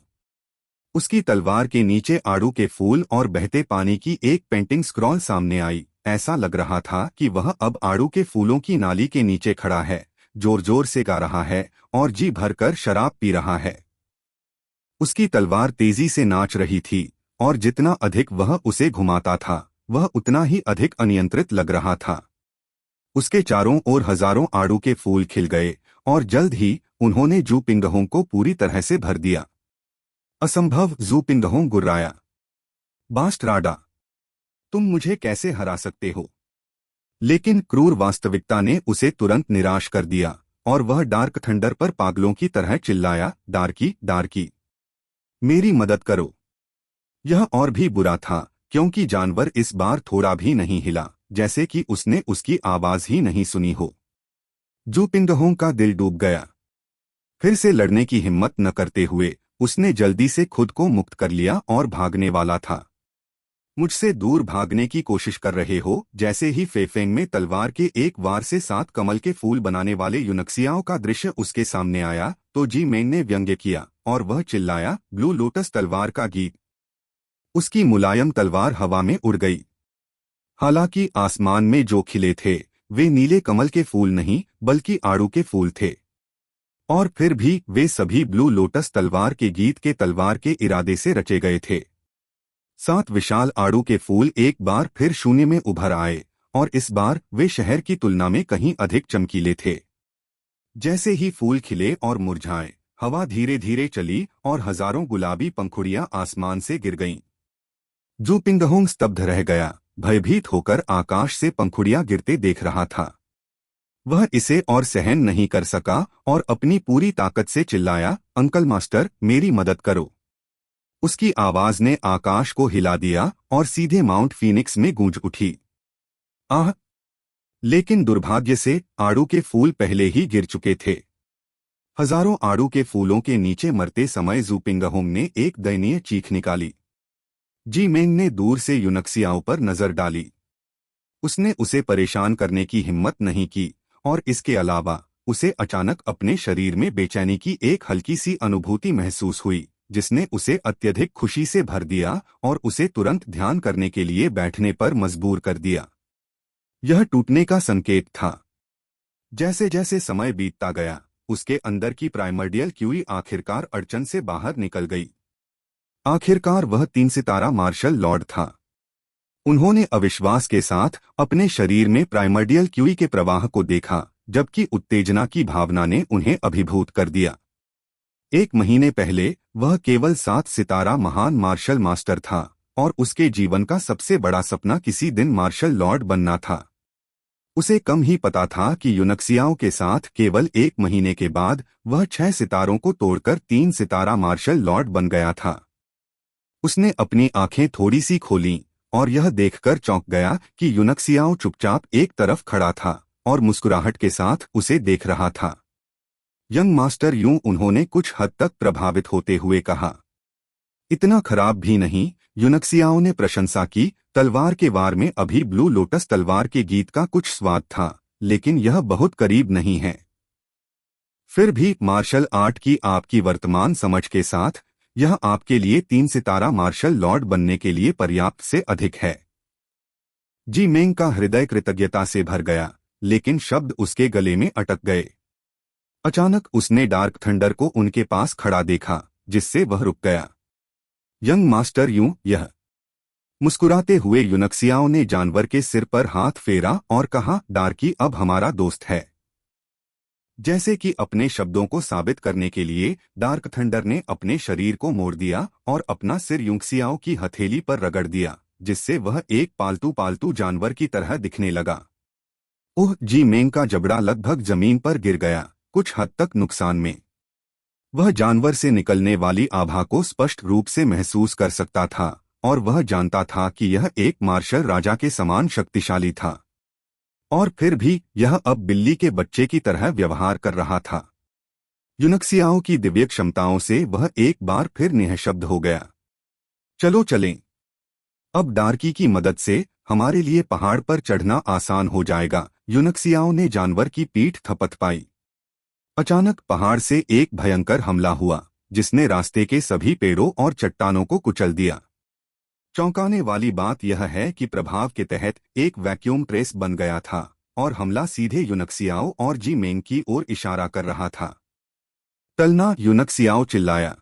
उसकी तलवार के नीचे आड़ू के फूल और बहते पानी की एक पेंटिंग स्क्रॉल सामने आई। ऐसा लग रहा था कि वह अब आड़ू के फूलों की नाली के नीचे खड़ा है, जोर जोर से गा रहा है और जी भरकर शराब पी रहा है। उसकी तलवार तेजी से नाच रही थी, और जितना अधिक वह उसे घुमाता था, वह उतना ही अधिक अनियंत्रित लग रहा था। उसके चारों ओर हजारों आड़ू के फूल खिल गए, और जल्द ही उन्होंने जू पिंगहोंग को पूरी तरह से भर दिया। असंभव, जू पिंगहोंग गुर्राया। बास्टराडा, तुम मुझे कैसे हरा सकते हो? लेकिन क्रूर वास्तविकता ने उसे तुरंत निराश कर दिया, और वह डार्क थंडर पर पागलों की तरह चिल्लाया, डार्की, डार्की, मेरी मदद करो। यह और भी बुरा था, क्योंकि जानवर इस बार थोड़ा भी नहीं हिला, जैसे कि उसने उसकी आवाज ही नहीं सुनी हो। जू पिंगहोंग का दिल डूब गया। फिर से लड़ने की हिम्मत न करते हुए उसने जल्दी से खुद को मुक्त कर लिया और भागने वाला था। मुझसे दूर भागने की कोशिश कर रहे हो? जैसे ही फेफेंग में तलवार के एक वार से 7 कमल के फूल बनाने वाले यूनक्सियाओं का दृश्य उसके सामने आया, तो जी मेंग ने व्यंग्य किया, और वह चिल्लाया, ब्लू लोटस तलवार का गीत। उसकी मुलायम तलवार हवा में उड़ गई। हालांकि आसमान में जो खिले थे, वे नीले कमल के फूल नहीं, बल्कि आड़ू के फूल थे। और फिर भी वे सभी ब्लू लोटस तलवार के गीत के तलवार के इरादे से रचे गए थे। 7 विशाल आड़ू के फूल एक बार फिर शून्य में उभर आए, और इस बार वे शहर की तुलना में कहीं अधिक चमकीले थे। जैसे ही फूल खिले और मुरझाए, हवा धीरे धीरे चली और हजारों गुलाबी पंखुड़ियां आसमान से गिर गईं। जू पिंगहोंग स्तब्ध रह गया, भयभीत होकर आकाश से पंखुड़ियां गिरते देख रहा था। वह इसे और सहन नहीं कर सका और अपनी पूरी ताकत से चिल्लाया, अंकल मास्टर, मेरी मदद करो। उसकी आवाज ने आकाश को हिला दिया और सीधे माउंट फीनिक्स में गूंज उठी। आह! लेकिन दुर्भाग्य से आड़ू के फूल पहले ही गिर चुके थे। हजारों आड़ू के फूलों के नीचे मरते समय जू पिंगहोंग ने एक दयनीय चीख निकाली। जी मेंग ने दूर से यूनक्सियाओं पर नजर डाली। उसने उसे परेशान करने की हिम्मत नहीं की, और इसके अलावा उसे अचानक अपने शरीर में बेचैनी की एक हल्की सी अनुभूति महसूस हुई, जिसने उसे अत्यधिक खुशी से भर दिया और उसे तुरंत ध्यान करने के लिए बैठने पर मजबूर कर दिया। यह टूटने का संकेत था। जैसे जैसे समय बीतता गया, उसके अंदर की प्राइमर्डियल क्यूई आखिरकार अड़चन से बाहर निकल गई। आखिरकार वह 3 सितारा मार्शल लॉर्ड था। उन्होंने अविश्वास के साथ अपने शरीर में प्राइमर्डियल क्यूई के प्रवाह को देखा, जबकि उत्तेजना की भावना ने उन्हें अभिभूत कर दिया। 1 महीने पहले वह केवल 7 सितारा महान मार्शल मास्टर था, और उसके जीवन का सबसे बड़ा सपना किसी दिन मार्शल लॉर्ड बनना था। उसे कम ही पता था कि यूनक्सियाओं के साथ केवल 1 महीने के बाद वह 6 सितारों को तोड़कर 3 सितारा मार्शल लॉर्ड बन गया था। उसने अपनी आंखें थोड़ी सी खोलीं और यह देखकर चौंक गया कि यूनक्सियाओं चुपचाप एक तरफ खड़ा था और मुस्कुराहट के साथ उसे देख रहा था। यंग मास्टर, यूं उन्होंने कुछ हद तक प्रभावित होते हुए कहा। इतना खराब भी नहीं, यूनक्सियाओं ने प्रशंसा की। तलवार के वार में अभी ब्लू लोटस तलवार के गीत का कुछ स्वाद था, लेकिन यह बहुत करीब नहीं है। फिर भी मार्शल आर्ट की आपकी वर्तमान समझ के साथ यह आपके लिए 3 सितारा मार्शल लॉर्ड बनने के लिए पर्याप्त से अधिक है। जी मेंग का हृदय कृतज्ञता से भर गया, लेकिन शब्द उसके गले में अटक गए। अचानक उसने डार्क थंडर को उनके पास खड़ा देखा, जिससे वह रुक गया। यंग मास्टर, यूं यह। मुस्कुराते हुए यूनक्सियाओं ने जानवर के सिर पर हाथ फेरा और कहा, डार्की अब हमारा दोस्त है। जैसे कि अपने शब्दों को साबित करने के लिए डार्क थंडर ने अपने शरीर को मोड़ दिया और अपना सिर यूनक्सियाओं की हथेली पर रगड़ दिया, जिससे वह एक पालतू जानवर की तरह दिखने लगा। ओह! जी मेंग का जबड़ा लगभग जमीन पर गिर गया, कुछ हद तक नुकसान में। वह जानवर से निकलने वाली आभा को स्पष्ट रूप से महसूस कर सकता था, और वह जानता था कि यह एक मार्शल राजा के समान शक्तिशाली था। और फिर भी यह अब बिल्ली के बच्चे की तरह व्यवहार कर रहा था। यूनक्सियाओं की दिव्य क्षमताओं से वह एक बार फिर निःशब्द हो गया। चलो चलें। अब डार्की की मदद से हमारे लिए पहाड़ पर चढ़ना आसान हो जाएगा। यूनक्सियाओं ने जानवर की पीठ थपथपाई। अचानक पहाड़ से एक भयंकर हमला हुआ, जिसने रास्ते के सभी पेड़ों और चट्टानों को कुचल दिया। चौंकाने वाली बात यह है कि प्रभाव के तहत एक वैक्यूम प्रेस बन गया था और हमला सीधे यूनक्सियाओ और जी मेंग की ओर इशारा कर रहा था। तलना! यूनक्सियाओ चिल्लाया।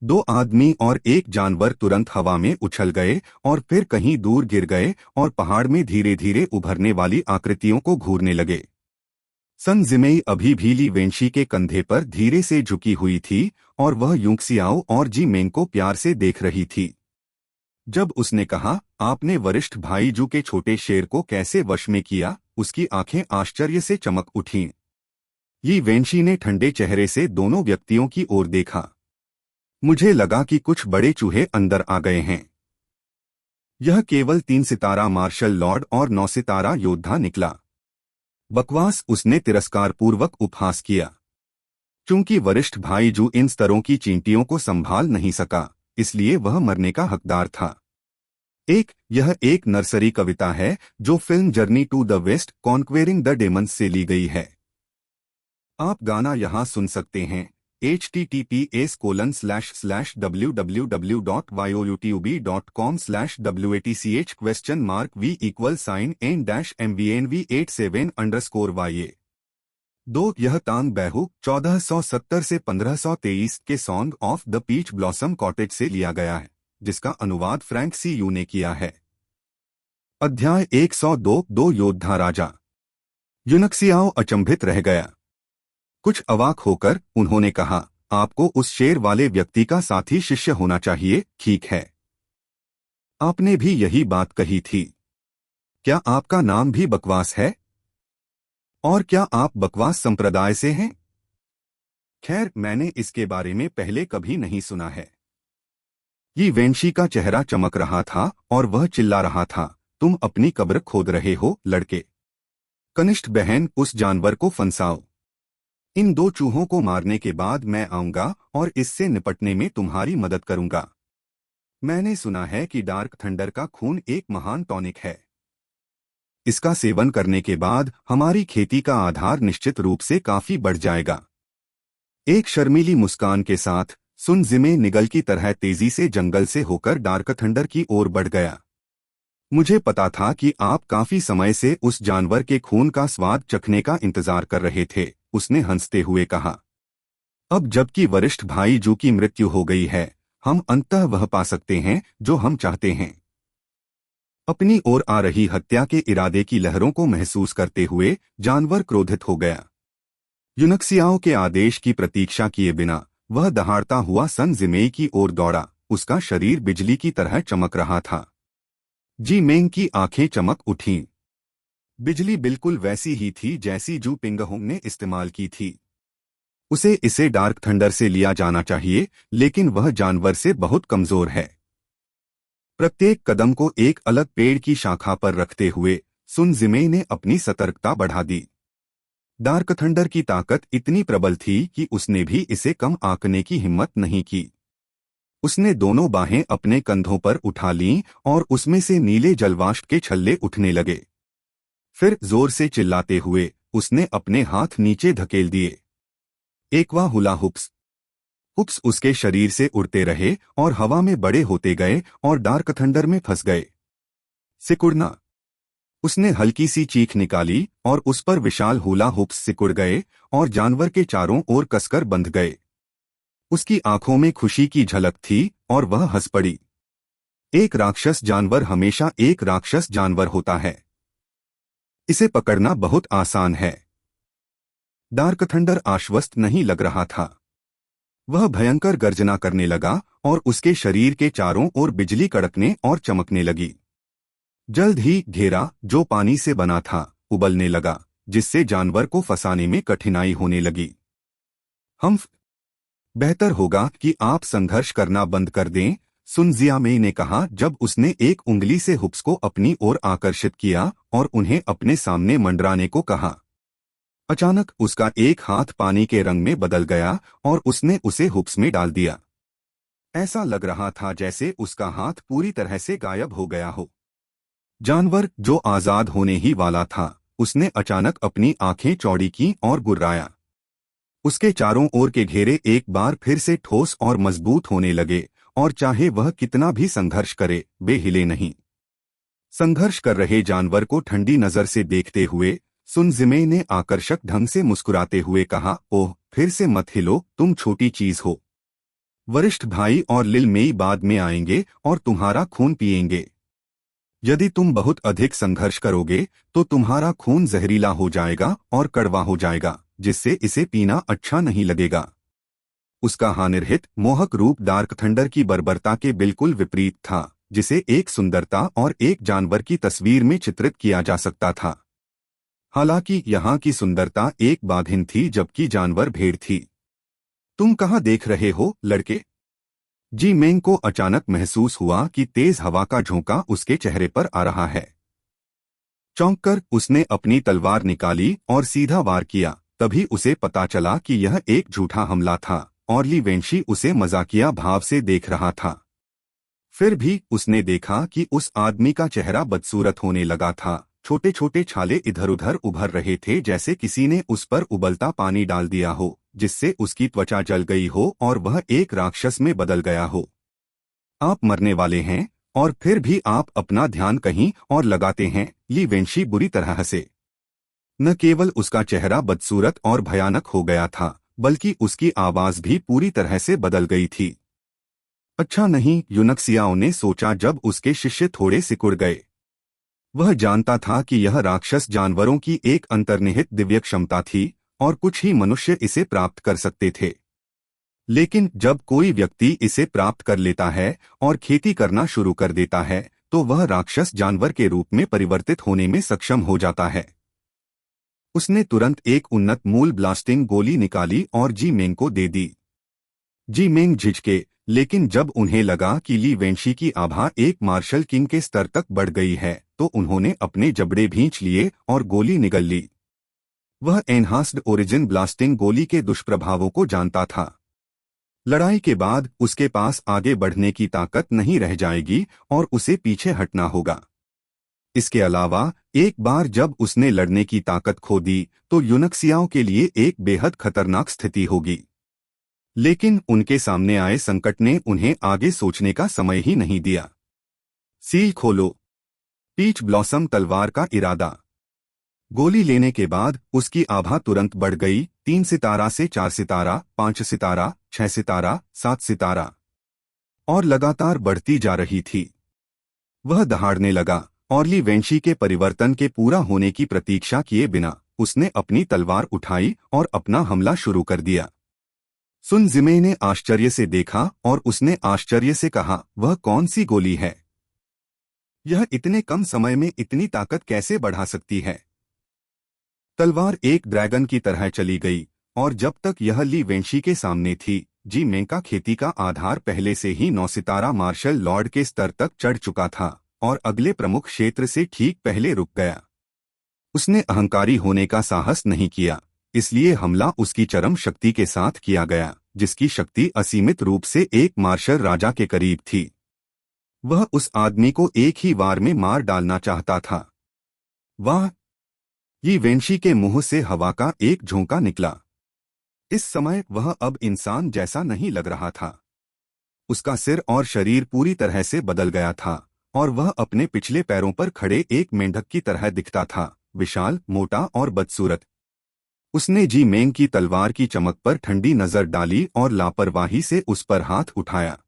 2 आदमी और एक जानवर तुरंत हवा में उछल गए और फिर कहीं दूर गिर गए और पहाड़ में धीरे धीरे उभरने वाली आकृतियों को घूरने लगे। सन जिमेई अभी भी ली वेंशी के कंधे पर धीरे से झुकी हुई थी और वह यूनक्सियाओ और जी मेंग को प्यार से देख रही थी। जब उसने कहा, आपने वरिष्ठ भाई जू के छोटे शेर को कैसे वश में किया, उसकी आंखें आश्चर्य से चमक उठीं। यी वेंशी ने ठंडे चेहरे से दोनों व्यक्तियों की ओर देखा। मुझे लगा कि कुछ बड़े चूहे अंदर आ गए हैं। यह केवल 3 सितारा मार्शल लॉर्ड और 9 सितारा योद्धा निकला। बकवास! उसने तिरस्कारपूर्वक उपहास किया। चूंकि वरिष्ठ भाई जू इन स्तरों की चींटियों को संभाल नहीं सका, इसलिए वह मरने का हकदार था। यह एक नर्सरी कविता है जो film Journey to the West Conquering the Demons से ली गई है। आप गाना यहाँ सुन सकते हैं। https://www.youtube.com/wtub.com/v=n-mvnv87_ya 2 यह तांग बैहू 1470 से 1523 के song of the peach blossom cottage से लिया गया है, जिसका अनुवाद फ्रैंक सी यू ने किया है। अध्याय 102 योद्धा राजा। यूनक्सियाओ अचंभित रह गया। कुछ अवाक होकर उन्होंने कहा, आपको उस शेर वाले व्यक्ति का साथी शिष्य होना चाहिए। ठीक है, आपने भी यही बात कही थी। क्या आपका नाम भी बकवास है? और क्या आप बकवास संप्रदाय से हैं? खैर, मैंने इसके बारे में पहले कभी नहीं सुना है। यी वेंशी का चेहरा चमक रहा था और वह चिल्ला रहा था, तुम अपनी कब्र खोद रहे हो, लड़के। कनिष्ठ बहन, उस जानवर को फंसाओ। इन 2 चूहों को मारने के बाद मैं आऊंगा और इससे निपटने में तुम्हारी मदद करूंगा। मैंने सुना है कि डार्क थंडर का खून एक महान टॉनिक है। इसका सेवन करने के बाद हमारी खेती का आधार निश्चित रूप से काफी बढ़ जाएगा। एक शर्मीली मुस्कान के साथ सुन जिमे निगल की तरह तेजी से जंगल से होकर डार्क थंडर की ओर बढ़ गया। मुझे पता था कि आप काफी समय से उस जानवर के खून का स्वाद चखने का इंतजार कर रहे थे, उसने हंसते हुए कहा। अब जबकि वरिष्ठ भाई जू की मृत्यु हो गई है, हम अंततः वह पा सकते हैं जो हम चाहते हैं। अपनी ओर आ रही हत्या के इरादे की लहरों को महसूस करते हुए जानवर क्रोधित हो गया। यूनक्सियाओं के आदेश की प्रतीक्षा किए बिना वह दहाड़ता हुआ सन जिमेई की ओर दौड़ा। उसका शरीर बिजली की तरह चमक रहा था। जी मेंग की आंखें चमक उठीं। बिजली बिल्कुल वैसी ही थी जैसी जू पिंगहोंग ने इस्तेमाल की थी। उसे इसे डार्क थंडर से लिया जाना चाहिए, लेकिन वह जानवर से बहुत कमजोर है। प्रत्येक कदम को एक अलग पेड़ की शाखा पर रखते हुए सुन जिमेई ने अपनी सतर्कता बढ़ा दी। डार्क थंडर की ताकत इतनी प्रबल थी कि उसने भी इसे कम आंकने की हिम्मत नहीं की। उसने दोनों बाहें अपने कंधों पर उठा लीं और उसमें से नीले जलवाष्प के छल्ले उठने लगे। फिर जोर से चिल्लाते हुए उसने अपने हाथ नीचे धकेल दिए। एकवा हुला हुप्स। हुप्स उसके शरीर से उड़ते रहे और हवा में बड़े होते गए और डार्क थंडर में फंस गए। सिकुड़ना। उसने हल्की सी चीख निकाली और उस पर विशाल हुला हुप्स सिकुड़ गए और जानवर के चारों ओर कसकर बंध गए। उसकी आंखों में खुशी की झलक थी और वह हंस पड़ी। एक राक्षस जानवर हमेशा एक राक्षस जानवर होता है। इसे पकड़ना बहुत आसान है। डार्क थंडर आश्वस्त नहीं लग रहा था। वह भयंकर गर्जना करने लगा और उसके शरीर के चारों ओर बिजली कड़कने और चमकने लगी। जल्द ही घेरा, जो पानी से बना था, उबलने लगा, जिससे जानवर को फंसाने में कठिनाई होने लगी। बेहतर होगा कि आप संघर्ष करना बंद कर दें, सुन जियामेई ने कहा जब उसने एक उंगली से हुप्स को अपनी ओर आकर्षित किया और उन्हें अपने सामने मंडराने को कहा। अचानक उसका एक हाथ पानी के रंग में बदल गया और उसने उसे हुप्स में डाल दिया। ऐसा लग रहा था जैसे उसका हाथ पूरी तरह से गायब हो गया हो। जानवर, जो आजाद होने ही वाला था, उसने अचानक अपनी आंखें चौड़ी की और गुर्राया। उसके चारों ओर के घेरे एक बार फिर से ठोस और मजबूत होने लगे और चाहे वह कितना भी संघर्ष करे, वे हिले नहीं। संघर्ष कर रहे जानवर को ठंडी नजर से देखते हुए सुन जिमेई ने आकर्षक ढंग से मुस्कुराते हुए कहा, ओह, फिर से मत हिलो, तुम छोटी चीज हो। वरिष्ठ भाई और लिल मेई बाद में आएंगे और तुम्हारा खून पिएंगे। यदि तुम बहुत अधिक संघर्ष करोगे तो तुम्हारा खून जहरीला हो जाएगा और कड़वा हो जाएगा, जिससे इसे पीना अच्छा नहीं लगेगा। उसका हानिरहित मोहक रूप डार्क थंडर की बर्बरता के बिल्कुल विपरीत था, जिसे एक सुंदरता और एक जानवर की तस्वीर में चित्रित किया जा सकता था। हालांकि यहाँ की सुंदरता एक बाधिन थी जबकि जानवर भेड़ थी। तुम कहाँ देख रहे हो, लड़के? जी मेंग को अचानक महसूस हुआ कि तेज हवा का झोंका उसके चेहरे पर आ रहा है। चौंककर उसने अपनी तलवार निकाली और सीधा वार किया। तभी उसे पता चला कि यह एक झूठा हमला था और ली वेंशी उसे मजाकिया भाव से देख रहा था। फिर भी उसने देखा कि उस आदमी का चेहरा बदसूरत होने लगा था। छोटे छोटे छाले इधर उधर उभर रहे थे, जैसे किसी ने उस पर उबलता पानी डाल दिया हो, जिससे उसकी त्वचा जल गई हो और वह एक राक्षस में बदल गया हो। आप मरने वाले हैं और फिर भी आप अपना ध्यान कहीं और लगाते हैं, ली वेंशी बुरी तरह हंसे। न केवल उसका चेहरा बदसूरत और भयानक हो गया था, बल्कि उसकी आवाज भी पूरी तरह से बदल गई थी। अच्छा नहीं, यूनक्सियाओं ने सोचा जब उसके शिष्य थोड़े सिकुड़ गए। वह जानता था कि यह राक्षस जानवरों की एक अंतर्निहित दिव्य क्षमता थी और कुछ ही मनुष्य इसे प्राप्त कर सकते थे। लेकिन जब कोई व्यक्ति इसे प्राप्त कर लेता है और खेती करना शुरू कर देता है, तो वह राक्षस जानवर के रूप में परिवर्तित होने में सक्षम हो जाता है। उसने तुरंत एक उन्नत मूल ब्लास्टिंग गोली निकाली और जी मेंग को दे दी। जी मेंग झिझके, लेकिन जब उन्हें लगा कि ली वेंशी की आभा एक मार्शल किंग के स्तर तक बढ़ गई है, तो उन्होंने अपने जबड़े भींच लिए और गोली निगल ली। वह एनहांस्ड ओरिजिन ब्लास्टिंग गोली के दुष्प्रभावों को जानता था। लड़ाई के बाद उसके पास आगे बढ़ने की ताकत नहीं रह जाएगी और उसे पीछे हटना होगा। इसके अलावा एक बार जब उसने लड़ने की ताकत खो दी तो यूनक्सियाओं के लिए एक बेहद खतरनाक स्थिति होगी। लेकिन उनके सामने आए संकट ने उन्हें आगे सोचने का समय ही नहीं दिया। सील खोलो। पीच ब्लॉसम तलवार का इरादा। गोली लेने के बाद उसकी आभा तुरंत बढ़ गई, 3 सितारा से 4 सितारा, 5 सितारा, 6 सितारा, 7 सितारा, और लगातार बढ़ती जा रही थी। वह दहाड़ने लगा और ली वेंशी के परिवर्तन के पूरा होने की प्रतीक्षा किए बिना उसने अपनी तलवार उठाई और अपना हमला शुरू कर दिया। सुन जिमे ने आश्चर्य से देखा और उसने आश्चर्य से कहा, वह कौन सी गोली है? यह इतने कम समय में इतनी ताकत कैसे बढ़ा सकती है? तलवार एक ड्रैगन की तरह चली गई और जब तक यह ली वेंशी के सामने थी, जी मेंग का खेती का आधार पहले से ही 9 सितारा मार्शल लॉर्ड के स्तर तक चढ़ चुका था और अगले प्रमुख क्षेत्र से ठीक पहले रुक गया। उसने अहंकारी होने का साहस नहीं किया, इसलिए हमला उसकी चरम शक्ति के साथ किया गया, जिसकी शक्ति असीमित रूप से एक मार्शल राजा के करीब थी। वह उस आदमी को एक ही वार में मार डालना चाहता था। वाह! यी वेंशी के मुंह से हवा का एक झोंका निकला। इस समय वह अब इंसान जैसा नहीं लग रहा था। उसका सिर और शरीर पूरी तरह से बदल गया था और वह अपने पिछले पैरों पर खड़े एक मेंढक की तरह दिखता था, विशाल, मोटा और बदसूरत। उसने जी मेंग की तलवार की चमक पर ठंडी नजर डाली और लापरवाही से उस पर हाथ उठाया।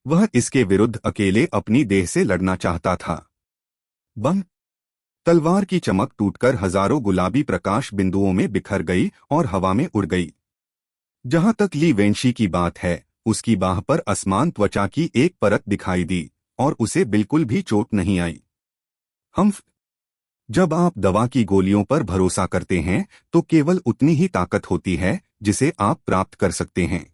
वह इसके विरुद्ध अकेले अपनी देह से लड़ना चाहता था। बम! तलवार की चमक टूटकर हजारों गुलाबी प्रकाश बिंदुओं में बिखर गई और हवा में उड़ गई। जहां तक ली वेंशी की बात है, उसकी बाह पर असमान त्वचा की एक परत दिखाई दी और उसे बिल्कुल भी चोट नहीं आई। जब आप दवा की गोलियों पर भरोसा करते हैं तो केवल उतनी ही ताकत होती है जिसे आप प्राप्त कर सकते हैं।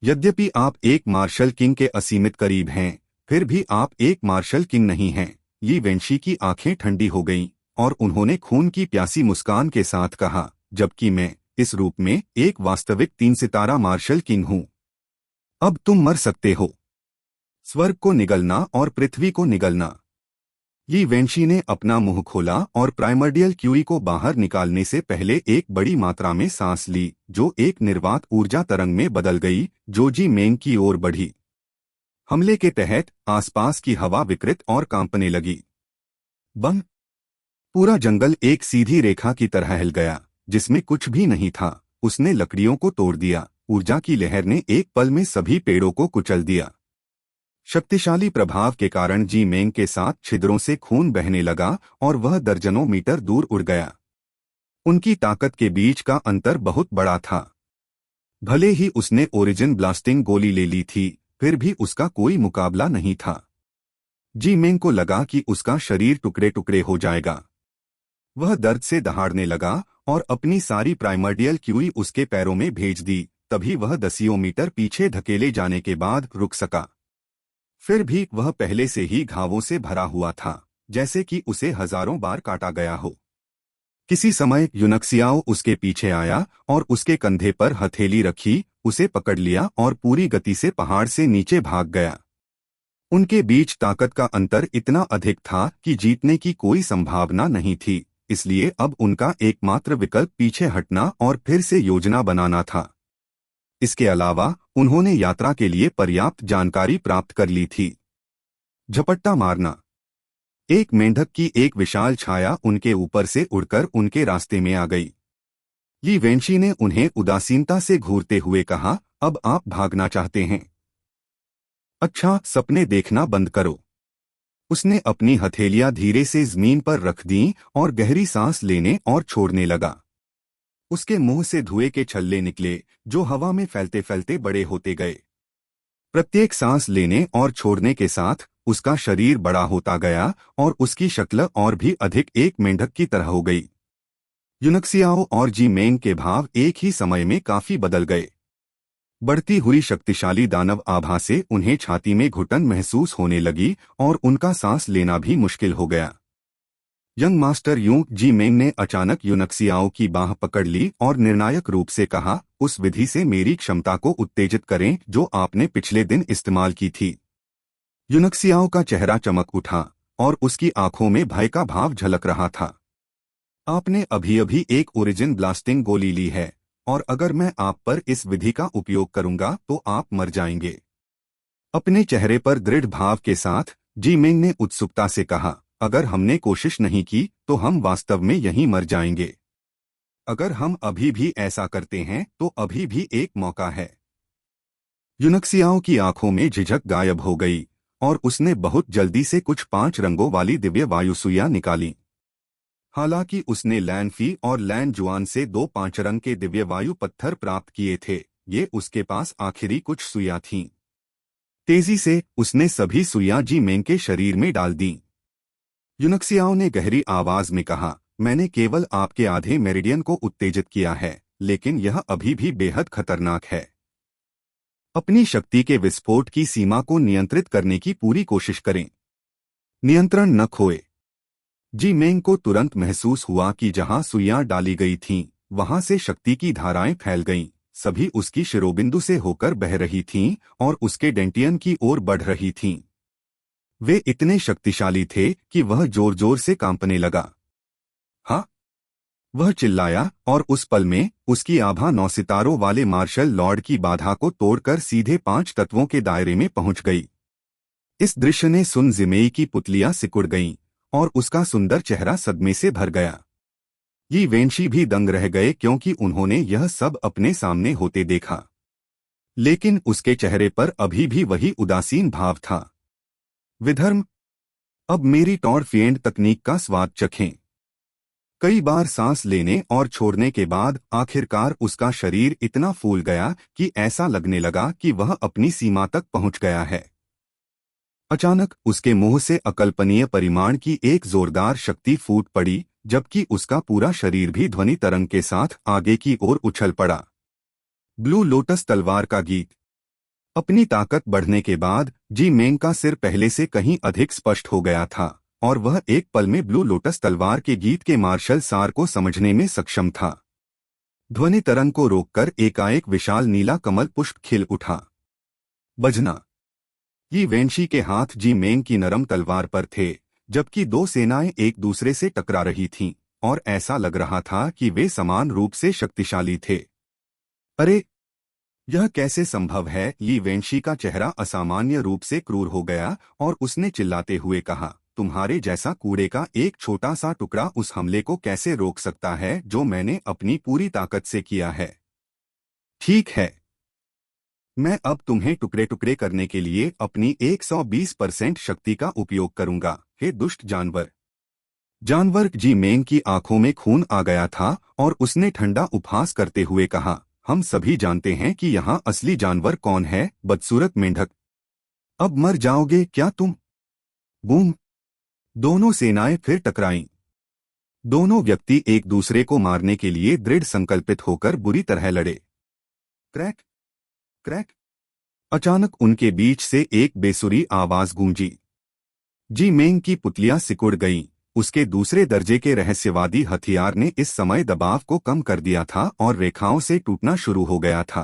यद्यपि आप एक मार्शल किंग के असीमित करीब हैं, फिर भी आप एक मार्शल किंग नहीं हैं। ली वेंशी की आंखें ठंडी हो गईं और उन्होंने खून की प्यासी मुस्कान के साथ कहा, जबकि मैं इस रूप में एक वास्तविक 3 सितारा मार्शल किंग हूं। अब तुम मर सकते हो। स्वर्ग को निगलना और पृथ्वी को निगलना। ली वेंशी ने अपना मुंह खोला और प्राइमर्डियल क्यूई को बाहर निकालने से पहले एक बड़ी मात्रा में सांस ली, जो एक निर्वात ऊर्जा तरंग में बदल गई, जो जी मेंग की ओर बढ़ी। हमले के तहत आसपास की हवा विकृत और कांपने लगी। बम! पूरा जंगल एक सीधी रेखा की तरह हिल गया, जिसमें कुछ भी नहीं था। उसने लकड़ियों को तोड़ दिया। ऊर्जा की लहर ने एक पल में सभी पेड़ों को कुचल दिया। शक्तिशाली प्रभाव के कारण जी मेंग के साथ छिद्रों से खून बहने लगा और वह दर्जनों मीटर दूर उड़ गया। उनकी ताकत के बीच का अंतर बहुत बड़ा था। भले ही उसने ओरिजिन ब्लास्टिंग गोली ले ली थी, फिर भी उसका कोई मुकाबला नहीं था। जी मेंग को लगा कि उसका शरीर टुकड़े टुकड़े हो जाएगा। वह दर्द से दहाड़ने लगा और अपनी सारी प्राइमर्डियल क्यूई उसके पैरों में भेज दी। तभी वह दसियों मीटर पीछे धकेले जाने के बाद रुक सका। फिर भी वह पहले से ही घावों से भरा हुआ था, जैसे कि उसे हजारों बार काटा गया हो। किसी समय यूनक्सियाओ उसके पीछे आया और उसके कंधे पर हथेली रखी, उसे पकड़ लिया और पूरी गति से पहाड़ से नीचे भाग गया। उनके बीच ताकत का अंतर इतना अधिक था कि जीतने की कोई संभावना नहीं थी, इसलिए अब उनका एकमात्र विकल्प पीछे हटना और फिर से योजना बनाना था। इसके अलावा उन्होंने यात्रा के लिए पर्याप्त जानकारी प्राप्त कर ली थी। झपट्टा मारना। एक मेंढक की एक विशाल छाया उनके ऊपर से उड़कर उनके रास्ते में आ गई। ली वेंशी ने उन्हें उदासीनता से घूरते हुए कहा, अब आप भागना चाहते हैं? अच्छा, सपने देखना बंद करो। उसने अपनी हथेलियां धीरे से जमीन पर रख दीं और गहरी सांस लेने और छोड़ने लगा। उसके मुंह से धुएं के छल्ले निकले, जो हवा में फैलते फैलते बड़े होते गए। प्रत्येक सांस लेने और छोड़ने के साथ उसका शरीर बड़ा होता गया और उसकी शक्ल और भी अधिक एक मेंढक की तरह हो गई। यूनक्सियाओ और जी मेंग के भाव एक ही समय में काफी बदल गए। बढ़ती हुई शक्तिशाली दानव आभा से उन्हें छाती में घुटन महसूस होने लगी और उनका सांस लेना भी मुश्किल हो गया। यंग मास्टर यूं जी मेंग ने अचानक यूनक्सियाओ की बाह पकड़ ली और निर्णायक रूप से कहा, उस विधि से मेरी क्षमता को उत्तेजित करें जो आपने पिछले दिन इस्तेमाल की थी। यूनक्सियाओ का चेहरा चमक उठा और उसकी आंखों में भय का भाव झलक रहा था। आपने अभी अभी एक ओरिजिन ब्लास्टिंग गोली ली है और अगर मैं आप पर इस विधि का उपयोग करूंगा तो आप मर जाएंगे। अपने चेहरे पर दृढ़ भाव के साथ जी मेंग ने उत्सुकता से कहा, अगर हमने कोशिश नहीं की तो हम वास्तव में यहीं मर जाएंगे। अगर हम अभी भी ऐसा करते हैं तो अभी भी एक मौका है। यूनक्सियाओ की आंखों में झिझक गायब हो गई और उसने बहुत जल्दी से कुछ 5 रंगों वाली दिव्य वायुसुइयां निकाली। हालांकि उसने लैनफी और लैन जुआन से 2 5 रंग के दिव्य वायु पत्थर प्राप्त किए थे, ये उसके पास आखिरी कुछ सुइयां थीं। तेजी से उसने सभी सुइयां जी मेंग के शरीर में डाल दी। यूनक्सियाओ ने गहरी आवाज में कहा, मैंने केवल आपके आधे मेरिडियन को उत्तेजित किया है, लेकिन यह अभी भी बेहद खतरनाक है। अपनी शक्ति के विस्फोट की सीमा को नियंत्रित करने की पूरी कोशिश करें। नियंत्रण न खोए। जी मेंग को तुरंत महसूस हुआ कि जहां सुइयां डाली गई थीं, वहां से शक्ति की धाराएं फैल गईं, सभी उसकी शिरोबिंदु से होकर बह रही थीं और उसके डेंटियन की ओर बढ़ रही थीं। वे इतने शक्तिशाली थे कि वह जोर जोर से कांपने लगा। हाँ, वह चिल्लाया और उस पल में उसकी आभा 9 सितारों वाले मार्शल लॉर्ड की बाधा को तोड़कर सीधे 5 तत्वों के दायरे में पहुंच गई। इस दृश्य ने सुन जिमेई की पुतलियां सिकुड़ गईं और उसका सुंदर चेहरा सदमे से भर गया। ये वेंशी भी दंग रह गए क्योंकि उन्होंने यह सब अपने सामने होते देखा, लेकिन उसके चेहरे पर अभी भी वही उदासीन भाव था। विधर्म, अब मेरी टॉर्फिएंड तकनीक का स्वाद चखें। कई बार सांस लेने और छोड़ने के बाद आखिरकार उसका शरीर इतना फूल गया कि ऐसा लगने लगा कि वह अपनी सीमा तक पहुंच गया है। अचानक उसके मुंह से अकल्पनीय परिमाण की एक जोरदार शक्ति फूट पड़ी, जबकि उसका पूरा शरीर भी ध्वनि तरंग के साथ आगे की ओर उछल पड़ा। ब्लू लोटस तलवार का गीत। अपनी ताकत बढ़ने के बाद जी मेंग का सिर पहले से कहीं अधिक स्पष्ट हो गया था और वह एक पल में ब्लू लोटस तलवार के गीत के मार्शल सार को समझने में सक्षम था। ध्वनि तरंग को रोककर एकाएक विशाल नीला कमल पुष्प खिल उठा। बजना। ये वेंशी के हाथ जी मेंग की नरम तलवार पर थे, जबकि 2 सेनाएं एक दूसरे से टकरा रही थीं और ऐसा लग रहा था कि वे समान रूप से शक्तिशाली थे। अरे, यह कैसे संभव है? ली वेंशी का चेहरा असामान्य रूप से क्रूर हो गया और उसने चिल्लाते हुए कहा, तुम्हारे जैसा कूड़े का एक छोटा सा टुकड़ा उस हमले को कैसे रोक सकता है जो मैंने अपनी पूरी ताकत से किया है? ठीक है, मैं अब तुम्हें टुकड़े टुकड़े करने के लिए अपनी 120% शक्ति का उपयोग करूंगा। हे दुष्ट जानवर! जानवर जी मेंग की आंखों में खून आ गया था और उसने ठंडा उपहास करते हुए कहा, हम सभी जानते हैं कि यहाँ असली जानवर कौन है, बदसूरत मेंढक। अब मर जाओगे क्या तुम? बूम! दोनों सेनाएं फिर टकराईं। दोनों व्यक्ति एक दूसरे को मारने के लिए दृढ़ संकल्पित होकर बुरी तरह लड़े। Crack crack! अचानक उनके बीच से एक बेसुरी आवाज गूंजी। जी मेंग की पुतलियां सिकुड़ गईं। उसके दूसरे दर्जे के रहस्यवादी हथियार ने इस समय दबाव को कम कर दिया था और रेखाओं से टूटना शुरू हो गया था।